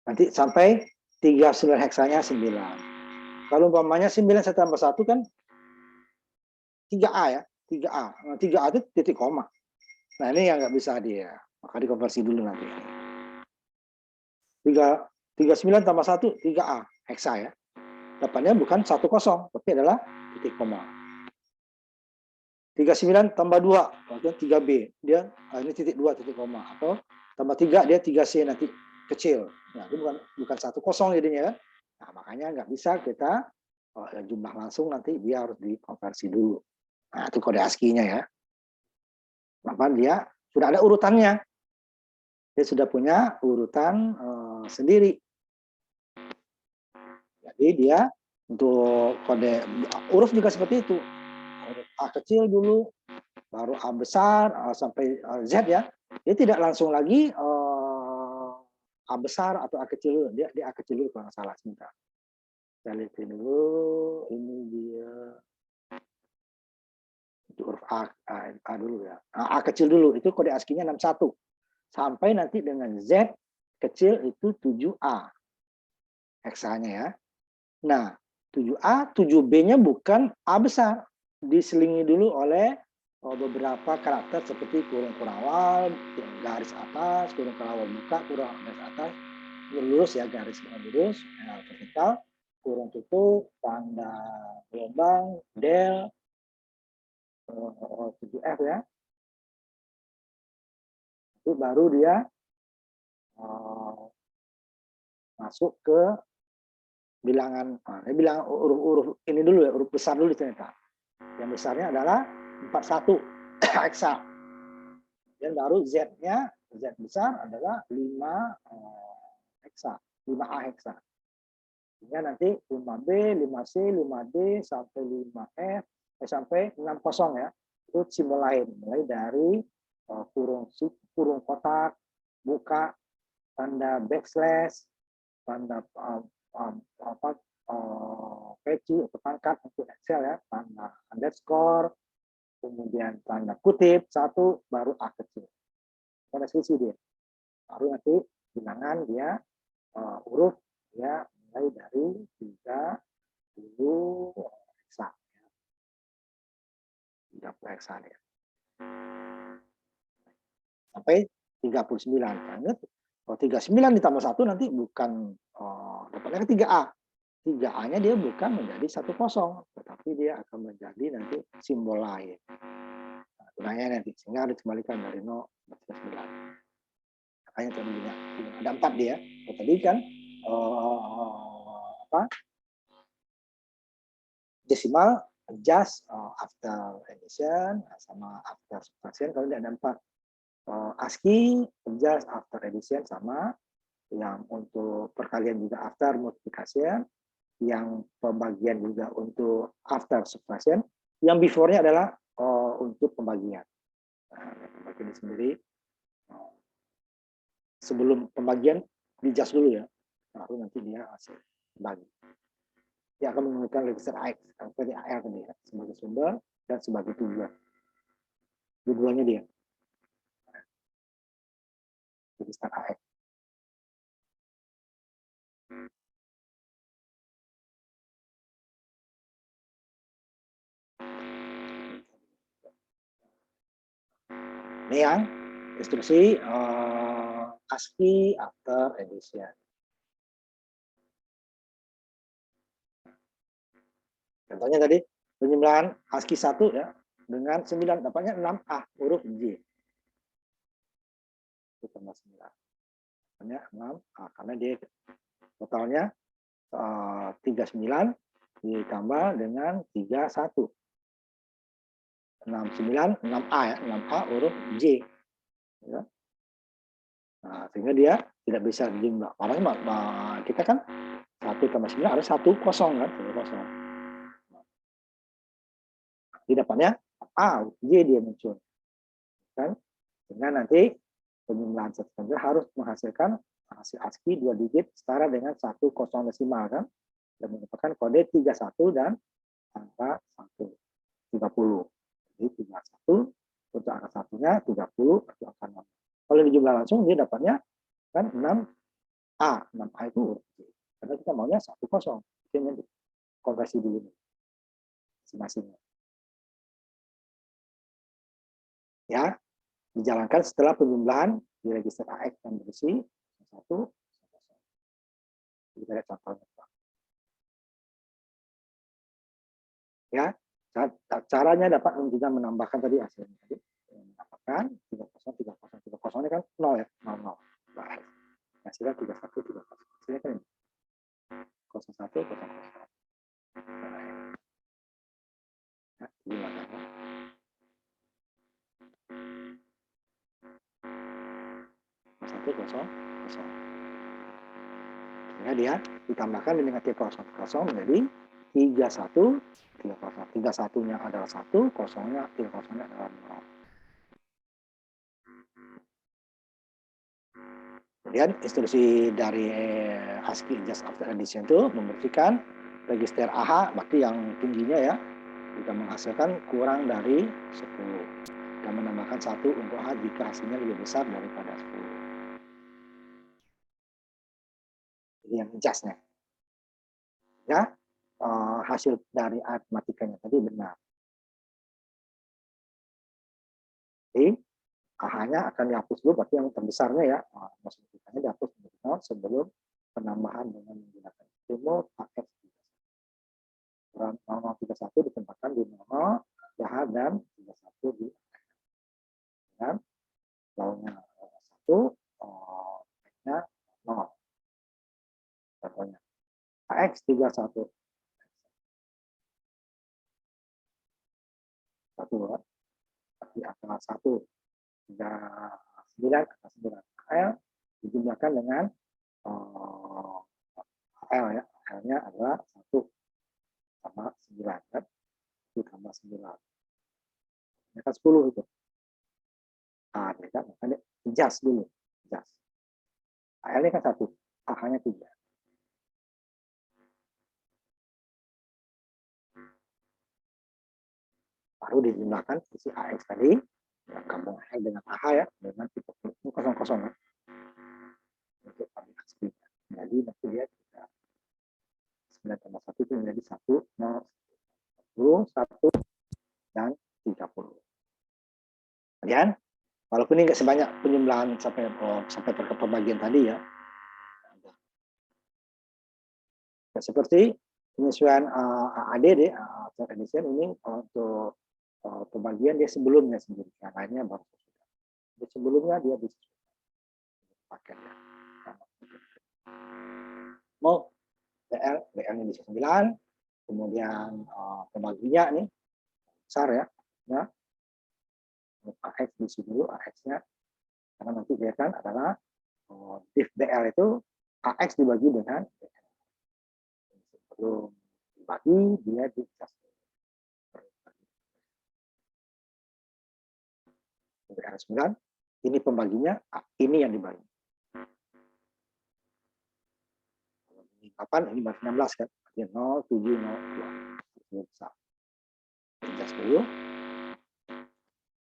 Nanti sampai 39 heksanya 9. Kalau umpamanya 9 saya tambah 1 kan 3A ya. 3A. Nah, 3A itu titik koma. Nah, ini yang nggak bisa dia. Maka dikonversi dulu nanti. 39 tambah 1, 3A. Heksa ya. Dapatnya bukan 10, tapi adalah titik koma. 39 tambah 2, artinya 3B. Dia ini titik 2, titik koma. Atau tambah 3, dia 3C nanti kecil. Nah, itu bukan 10 jadinya. Nah, makanya nggak bisa kita jumlah langsung, nanti dia harus dikonversi dulu. Nah, itu kode ASCII-nya ya. Maka dia sudah ada urutannya. Dia sudah punya urutan sendiri. Jadi dia untuk kode huruf juga seperti itu. Huruf A kecil dulu, baru A besar sampai Z ya. Dia tidak langsung lagi A besar atau A kecil dulu. Dia A kecil dulu kalau nggak salah sebentar. Saya lihat dulu, ini dia huruf A dulu ya. A kecil dulu, itu kode ASCII-nya 61. Sampai nanti dengan Z kecil itu 7A heksanya ya. Nah, 7A, 7B-nya bukan A besar. Diselingi dulu oleh beberapa karakter seperti kurung awal, garis atas, kurung awal buka, kurung garis atas, lurus ya, garis lurus, vertikal, kurung tutup, tanda gelombang, del, 7F ya. Itu baru dia masuk ke bilangan, bilangan huruf ini dulu ya, huruf besar dulu ternyata. Yang besarnya adalah 41 heksa. Dan baru Z-nya, Z besar adalah 5 heksa, 5A heksa. Sehingga nanti 5B, 5C, 5D, sampai 5F, sampai 60 ya. Itu simbol lain, mulai dari kurung kotak, buka, tanda backslash, tanda peci atau pangkat untuk Excel ya, tanda underscore, kemudian tanda kutip satu, baru A kecil. Ada sisi dia. Baru nanti bilangan dia huruf dia mulai dari 30 heksa. 30 heksa ya. Sampai 39. Ingat, kalau 39 ditambah 1 nanti bukan dapatnya ke 3A. 3A-nya dia bukan menjadi 10, tetapi dia akan menjadi nanti simbol lain. Nah, gunanya nanti sehingga harus dikembalikan dari 0 ke 9. Makanya tadi ada 4 dia. Tadi kan desimal, adjust, after addition, sama after subtraction. Kalau tidak ada 4. ASCII, adjust, after addition, sama yang untuk perkalian juga after multiplication, yang pembagian juga untuk after subtraction, yang before-nya adalah untuk pembagian. Nah, pembagian sendiri sebelum pembagian di-adjust dulu ya, baru nanti dia hasil bagi. Dia akan menggunakan register AX seperti AR tadi ya, sebagai sumber dan sebagai tujuan. Dua-duanya dia. Register AX. Ini yang instruksi ASCII after addition. Contohnya tadi penjumlahan ASCII 1 ya dengan 9 dapatnya 6A huruf J. Itu tambah 9. Dapatnya 6A karena dia totalnya 39 ditambah dengan 31. 69 6A ya, 6A huruf J. Ya. Nah, sehingga dia tidak bisa dijumlah. Padahal kita kan 1 tambah 9 harus 1 kosong kan, 1 kosong. Jadi dapatnya A, J dia muncul. Kan? Sehingga nanti penjumlahan seterusnya harus menghasilkan hasil ASCII 2 digit setara dengan 1 kosong desimal kan, dan merupakan kode 31 dan angka 1 30. Jadi 31 untuk angka satunya, 30 untuk angka 6. Kalau dijumlah langsung dia dapatnya kan 6A. 6A itu karena kita maunya 1 kosong. Ini konversi dulu masing-masing. Ya, dijalankan setelah penjumlahan di register AX dan berisi 1. Kita lihat contohnya. Ya, caranya dapat juga menambahkan tadi hasilnya tadi. Mendapatkan 30 ini kan 0 ya, 00. Hasilnya 31 30. Hasilnya kan ini. 01 00. Ya, ini makanya. Satu kosong kosong. Sehingga dia ditambahkan dengan T00 menjadi 31 30. 31-nya adalah 1, kosongnya 30-nya adalah 0. Kemudian instruksi dari ASCII just after addition itu membuktikan register AH, berarti yang tingginya ya, jika menghasilkan kurang dari 10 dan menambahkan 1 untuk H jika hasilnya lebih besar daripada 10. Jadi yang just-nya. Ya, hasil dari aritmatikanya tadi benar. Jadi AH-nya akan dihapus dulu, berarti yang terbesarnya ya, signifikannya dihapus menjadi 0 sebelum penambahan dengan menggunakan stimul AX. 0031 ditempatkan di 00, AH dan 31 di dan lawannya 1, X-nya 0. Contohnya AX 31. 1 di angka 1 hingga 9 angka 9. L dijumlahkan dengan L ya. L-nya adalah 1 tambah 9 kan. 1 tambah 9. Ini kan 10 itu. Nah, kita makanya adjust dulu. Adjust. L-nya kan 1, AH-nya 3. Baru dijumlahkan isi AX tadi, gabung L dengan AH ya, dengan tipe 00 ya. Untuk ASCII. Jadi nanti dia 9 tambah 1 itu menjadi 1, 0, 10, 1, dan 30. Kemudian, walaupun ini nggak sebanyak penjumlahan sampai pembagian tadi ya. Seperti penyesuaian AAD addition ini untuk pembagian dia sebelumnya sendiri. Yang lainnya baru sesudah. Jadi sebelumnya dia bisa pakai. Mau BL-nya bisa 9, kemudian pembaginya nih besar ya. AX diisi dulu AX-nya, karena nanti dia kan adalah div BL itu AX dibagi dengan BL. Sebelum dibagi dia dicas. BL 9, ini pembaginya, ini yang dibagi. Ini 8, ini berarti 16 kan? Artinya 0, 7, 0, 2. Besar. Dicas dulu.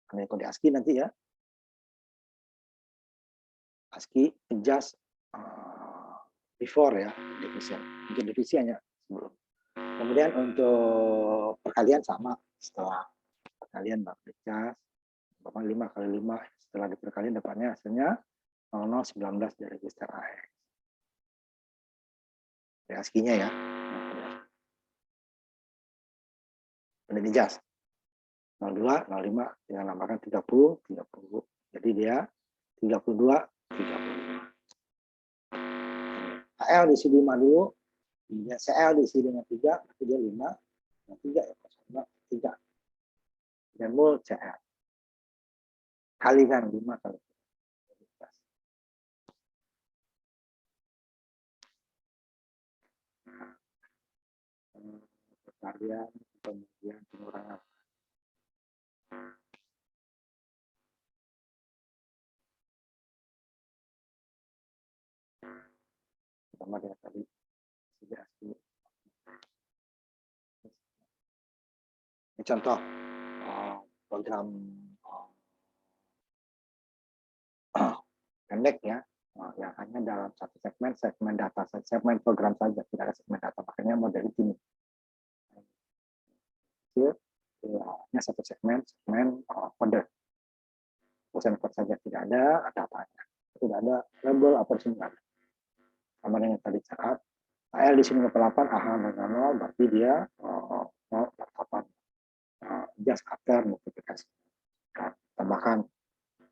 Ini kode ASCII nanti ya. ASCII adjust before ya, division. Untuk divisi hanya sebelum. Kemudian untuk perkalian sama, setelah perkalian baru dicas, 5 kali 5 setelah diperkali dapatnya hasilnya 0019 dari register AX. ASCII-nya ya. Udah dijas. 02, 05, tinggal nambahkan 30, 30. Jadi dia 32, 30. AL diisi 5 dulu, CL diisi dengan 3, berarti dia 5, 3 ya, 3. Dan mol CL. Kalikan 5 kali. Perkalian, kemudian pengurangan. Sama dengan tadi. Ini contoh program pendek ya, yang hanya dalam satu segmen data, segmen program saja, tidak ada segmen data. Makanya model ini hanya satu segmen kode. Persen saja tidak ada datanya, tidak ada label atau semua. Sama dengan tadi saat AL di sini 8, AH dengan 0, berarti dia 8 just after multiplikasi. Tambahkan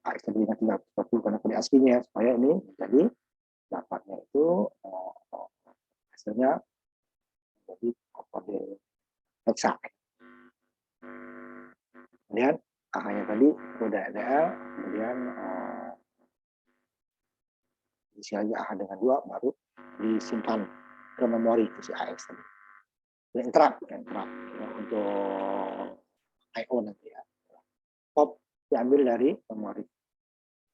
AX tadi dengan 340 karena kode ASCII-nya supaya ini menjadi dapatnya itu hasilnya menjadi kode hexa. Kemudian AH-nya tadi kode EDL, kemudian isi lagi AH dengan 2 baru disimpan ke memori si AX tadi. Interrupt ya, untuk I/O nanti ya. Pop diambil dari memori.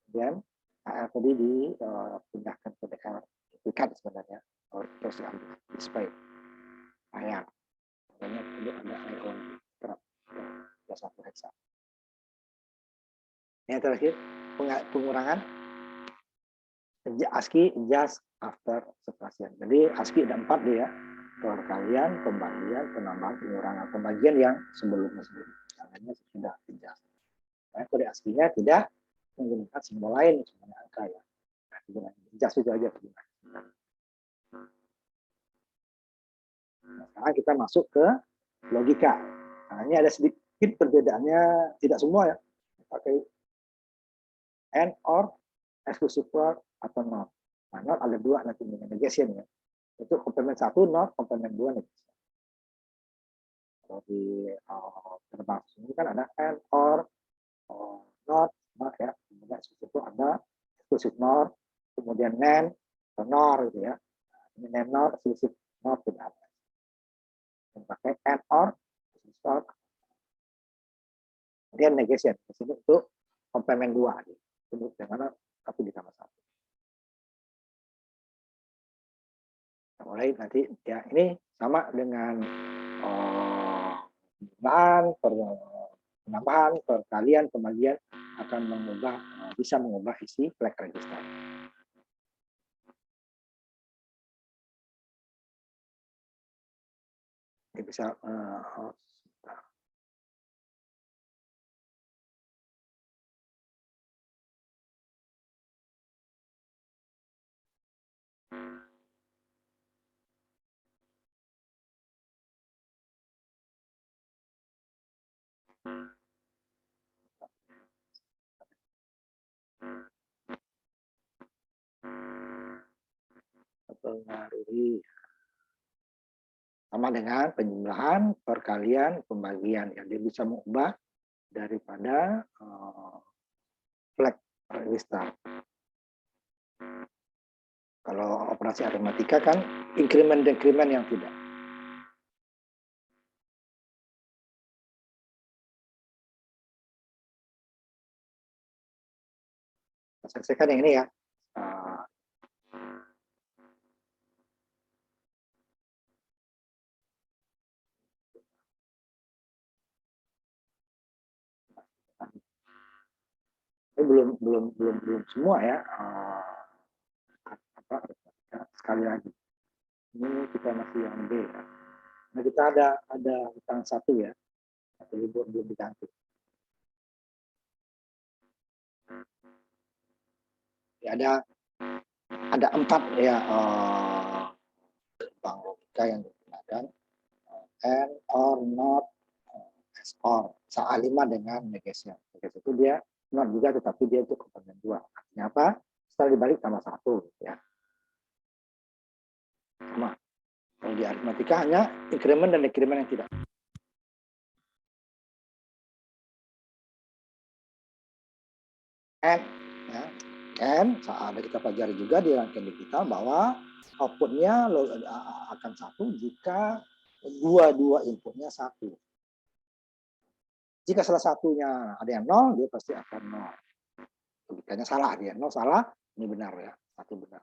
Kemudian AL tadi dipindahkan ke DL, duplikat sebenarnya, terus diambil display layar. Makanya perlu ada I/O interrupt ya, satu hexa. Yang terakhir pengurangan ASCII just after subtraction. Jadi ASCII ada 4 dia, perkalian, pembagian, penambahan, pengurangan, pembagian yang sebelumnya caranya sudah dijaz. Nah, kode ASCII-nya tidak menggunakan simbol lain, semuanya angka ya. Nah, dengan jas itu aja. Nah, sekarang kita masuk ke logika. Nah, ini ada sedikit perbedaannya, tidak semua ya. Pakai and, or, exclusive word, atau not. Nah, not ada 2 nanti dengan negation ya. Itu komplement 1 not, komplement 2 negation. Kalau di terbahas ini kan ada and, or not ya. Kemudian itu ada exclusive not, kemudian nan, nor gitu ya. Ini nan nor, exclusive not tidak ada. Yang pakai and, or, exclusive. Kemudian negation. Di sini itu komplement 2 gitu. Itu bagaimana tapi ditambah 1. Mulai nanti ya ini sama dengan penambahan, perkalian, pembagian akan bisa mengubah isi flag register. Ini bisa mempengaruhi sama dengan penjumlahan, perkalian, pembagian yang dia bisa mengubah daripada flag register. Kalau operasi aritmatika kan increment decrement yang tidak. Selesaikan yang ini ya. Ini belum semua ya. Sekali lagi. Ini kita masih yang B ya. Nah, kita ada hutang 1 ya. Atau belum diganti. Ada 4 ya gerbang logika yang digunakan, and, or, not, as, or. A5 dengan negesnya. Neges itu dia not juga, tetapi dia itu komponen 2. Artinya apa? Setelah dibalik tambah 1 ya. Sama. Kalau di aritmatika hanya increment dan decrement yang tidak. And, ya. And saat kita pelajari juga di rangkaian digital bahwa outputnya akan 1 jika dua inputnya 1. Jika salah satunya ada yang 0, dia pasti akan 0. Logikanya salah, dia 0 salah, ini benar ya, 1 benar.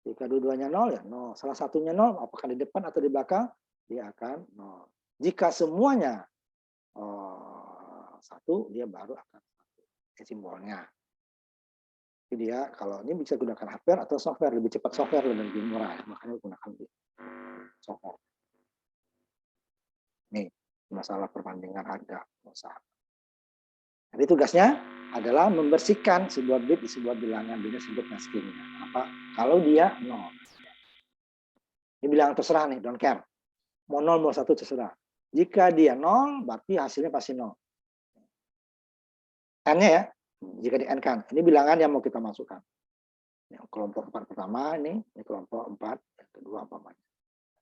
Jika dua-duanya 0 ya 0. Salah satunya 0, apakah di depan atau di belakang, dia akan 0. Jika semuanya 1, dia baru akan 1. Simbolnya. Jadi dia kalau ini bisa gunakan hardware atau software, lebih cepat software lebih murah, makanya gunakan software. Nih, masalah perbandingan harga usaha. Jadi tugasnya adalah membersihkan sebuah bit di sebuah bilangan, dia sebut masking-nya. Apa? Kalau dia 0. Ini bilangan terserah nih, don't care. Mau 0 mau 1 terserah. Jika dia 0, berarti hasilnya pasti 0. N-nya ya, jika di N kan. Ini bilangan yang mau kita masukkan. Yang kelompok 4 pertama ini kelompok 4, yang kedua umpamanya.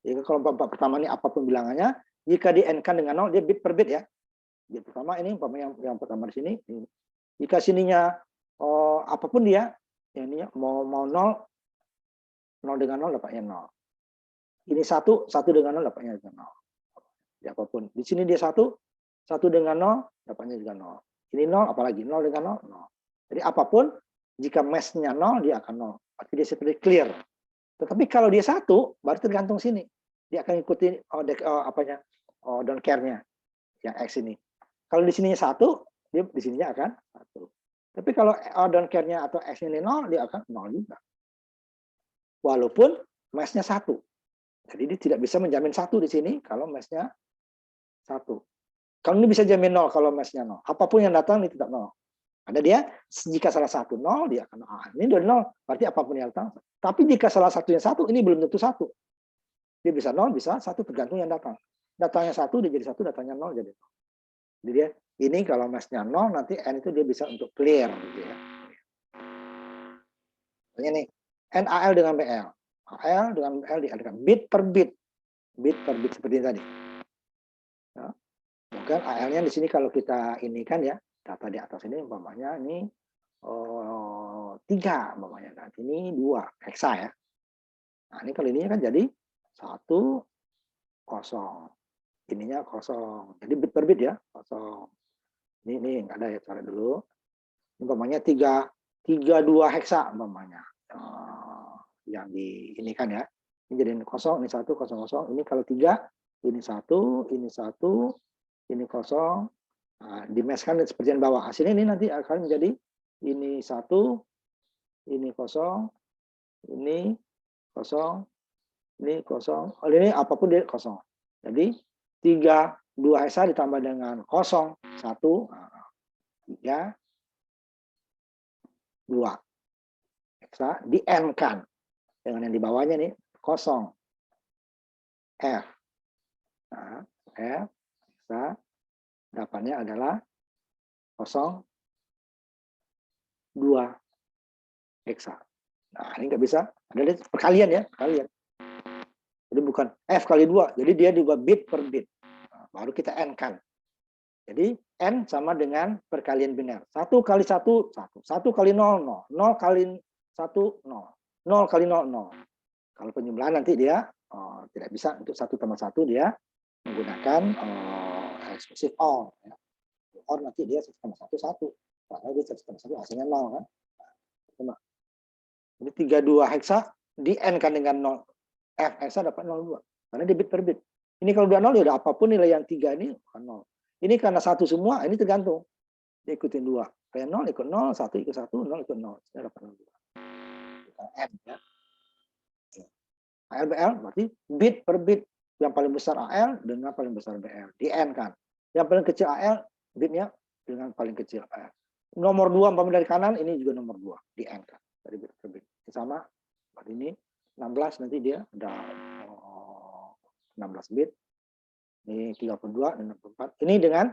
Jika kelompok 4 pertama ini apapun bilangannya, jika di N kan dengan 0, dia bit per bit ya. Bit pertama ini umpamanya yang pertama di sini. Jika sininya apapun dia, yang ini mau 0 dengan 0 dapatnya 0. Ini 1 dengan 0 dapatnya juga 0. Ya, apapun. Di sini dia 1 dengan 0 dapatnya juga 0. Ini 0 apalagi 0 dengan 0, 0. Jadi apapun jika match-nya 0 dia akan 0. Berarti dia seperti clear. Tetapi kalau dia 1 baru tergantung sini. Dia akan ikuti don't care-nya yang X ini. Kalau di sininya 1, dia di sininya akan 1. Tapi kalau don't care-nya atau X ini 0, dia akan 0 juga. Walaupun match-nya 1. Jadi dia tidak bisa menjamin 1 di sini kalau match-nya 1. Kalau ini bisa jamin 0 kalau match-nya 0. Apapun yang datang ini tetap 0. Ada dia, jika salah satu 0, dia akan ini udah 0, berarti apapun yang datang. Tapi jika salah satunya 1, ini belum tentu 1. Dia bisa 0, bisa 1, tergantung yang datang. Datangnya 1, dia jadi 1, datangnya 0, jadi 0. Jadi dia, ini kalau match-nya 0, nanti N itu dia bisa untuk clear. Gitu ya. Ini NAL dengan BL. AL dengan BL diadakan bit per bit. Bit per bit seperti ini tadi. Ya. Mungkin AL-nya di sini kalau kita ini kan ya, data di atas ini umpamanya ini 3 umpamanya, nah ini 2 hexa ya. Nah ini kalau ininya kan jadi 1 0. Ininya 0. Jadi bit per bit ya, 0. Ini enggak ada ya, cara dulu. Umpamanya 2 hexa umpamanya. Yang di ini kan ya. Ini jadi 0, ini 1 0 0. Ini kalau 3 ini 1, ini 1, ini 0. Nah, dimeskan seperti yang bawah. Hasilnya ini nanti akan menjadi ini 1, ini 0, ini 0, ini 0. Oh, ini apapun dia 0. Jadi 2 hexa ditambah dengan 0, 1, 3, 2 hexa di N kan. Dengan yang di bawahnya nih 0, F. Nah, F hexa. Dapatnya adalah 0, 2 hexa. Nah, ini nggak bisa. Ada perkalian ya, perkalian. Jadi bukan F kali 2, jadi dia juga bit per bit. Nah, baru kita N kan. Jadi N sama dengan perkalian biner. 1 kali 1, 1. 1 kali 0, 0. 0 kali 1, 0. 0 kali 0, 0. Kalau penjumlahan nanti dia tidak bisa untuk 1 tambah 1, dia menggunakan eksklusif OR. Ya. OR nanti dia 1 tambah 1, 1. Karena dia 1 tambah 1 hasilnya 0 kan. Nah, jadi 32 hexa di N kan dengan 0. F hexa dapat 02. Karena dia bit per bit. Ini kalau udah 0 ya udah apapun nilai yang 3 ini bukan 0. Ini karena 1 semua, ini tergantung. Dia ikutin 2. Kayak 0 ikut 0, 1 ikut 1, 0 ikut 0. Saya dapat 02. N ya. AL-BL berarti bit per bit. Yang paling besar AL dengan paling besar BL. Di N kan. Yang paling kecil AL, bitnya dengan paling kecil AL. Nomor 2 umpamanya dari kanan, ini juga nomor 2 di N kan. dari bit ke bit. Sama, ini 16 nanti dia ada 16 bit. Ini 32 dan 64. Ini dengan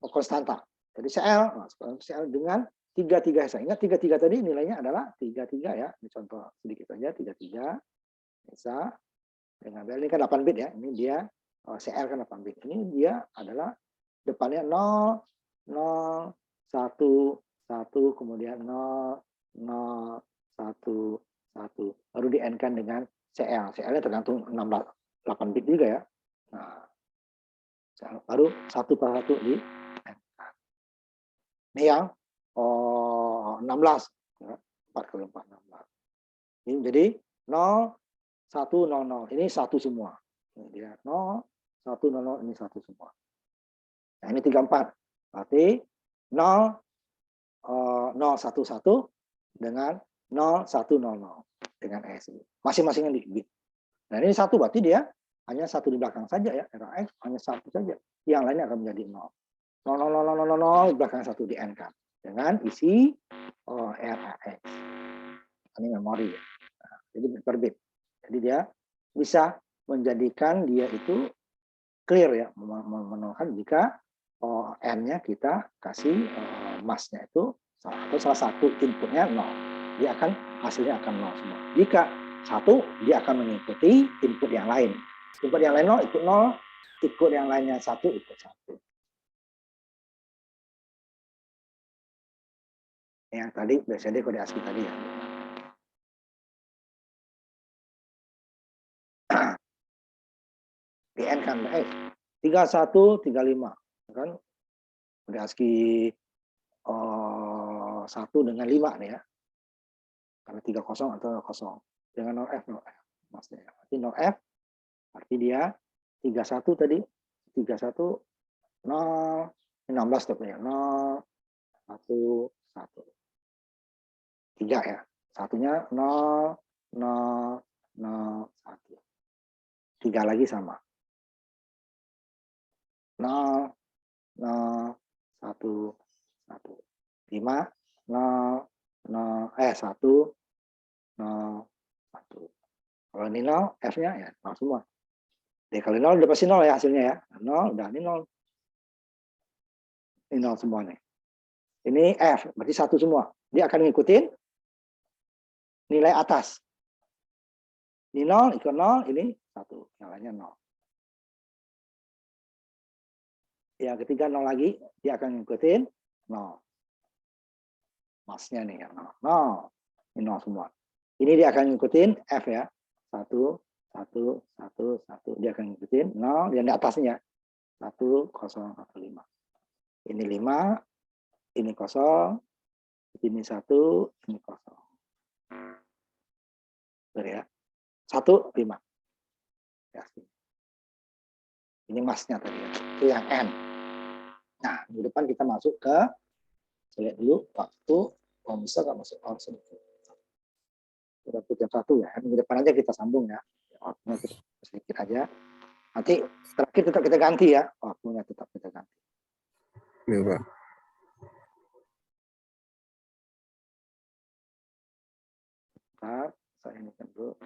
konstanta. Jadi CL dengan 33 hexa. Ingat 33 tadi nilainya adalah 33 ya. Ini contoh sedikit saja 33 hexa dengan bel ini kan 8 bit ya. Ini dia CL kan 8 bit. Ini dia adalah depannya 0 0 1 1 kemudian 0 0 1 1 baru di end kan dengan CL. CL-nya tergantung 16 8 bit juga ya. Nah, baru satu per satu di end. Ini yang 16 ya, 4 kali 4 16. Ini jadi 0 1 0 0. Ini satu semua. Ini dia 0 1 0 0 ini satu semua. Nah, ini 34. Berarti 0 0 1 1 dengan 0 1 0 0 dengan ES. Masing-masingnya di bit. Nah, ini satu berarti dia hanya satu di belakang saja ya. RAX hanya satu saja. Yang lainnya akan menjadi 0. 0 0 0 0 0 belakang satu di N kan. Dengan isi RAX. Ini memori ya. Nah, jadi bit per bit. Jadi dia bisa menjadikan dia itu clear ya, menemukan jika N-nya kita kasih mass-nya itu salah satu inputnya 0. Dia akan hasilnya akan 0 semua. Jika satu, dia akan mengikuti input yang lain. Input yang lain 0 ikut 0, ikut yang lainnya 1 ikut 1. Yang tadi BCD kode ASCII tadi ya. DN kan 31 35 kan kode ASCII 1 dengan 5 nih ya. Karena 30 atau 0. Dengan 0F 0F. Maksudnya berarti 0F arti dia 31 tadi 31 0 16 tapi ya 0 1 1 3 ya. Satunya 0 0 0 1. 3 lagi sama. 0 0 1 1. 5 0 0 1 0 1. Kalau ini 0, F-nya ya 0 semua. Dikali 0 udah pasti 0 ya hasilnya ya. 0 udah ini 0. Ini 0 semua nih. Ini F, berarti 1 semua. Dia akan ngikutin nilai atas. Ini 0, ikut 0, ini 1. Yang lainnya 0. Yang ketiga 0 lagi, dia akan ngikutin 0. Masnya nih ya 0. 0. Ini 0 semua. Ini dia akan ngikutin F ya. 1, 1, 1, 1. Dia akan ngikutin 0 yang di atasnya. 1, 0, 1, 5. Ini 5, ini 0, ini 1, ini 0. Sorry ya. 1, 5. Ya. Ini masnya tadi ya. Itu yang N. Nah, di depan kita masuk ke, saya lihat dulu waktu, bisa nggak masuk sedikit. Kita putih satu ya. Di depan aja kita sambung ya. Waktunya kita sedikit aja. Nanti terakhir tetap kita ganti ya. Waktunya tetap kita ganti. Ya, Pak. Bentar, saya ini dulu.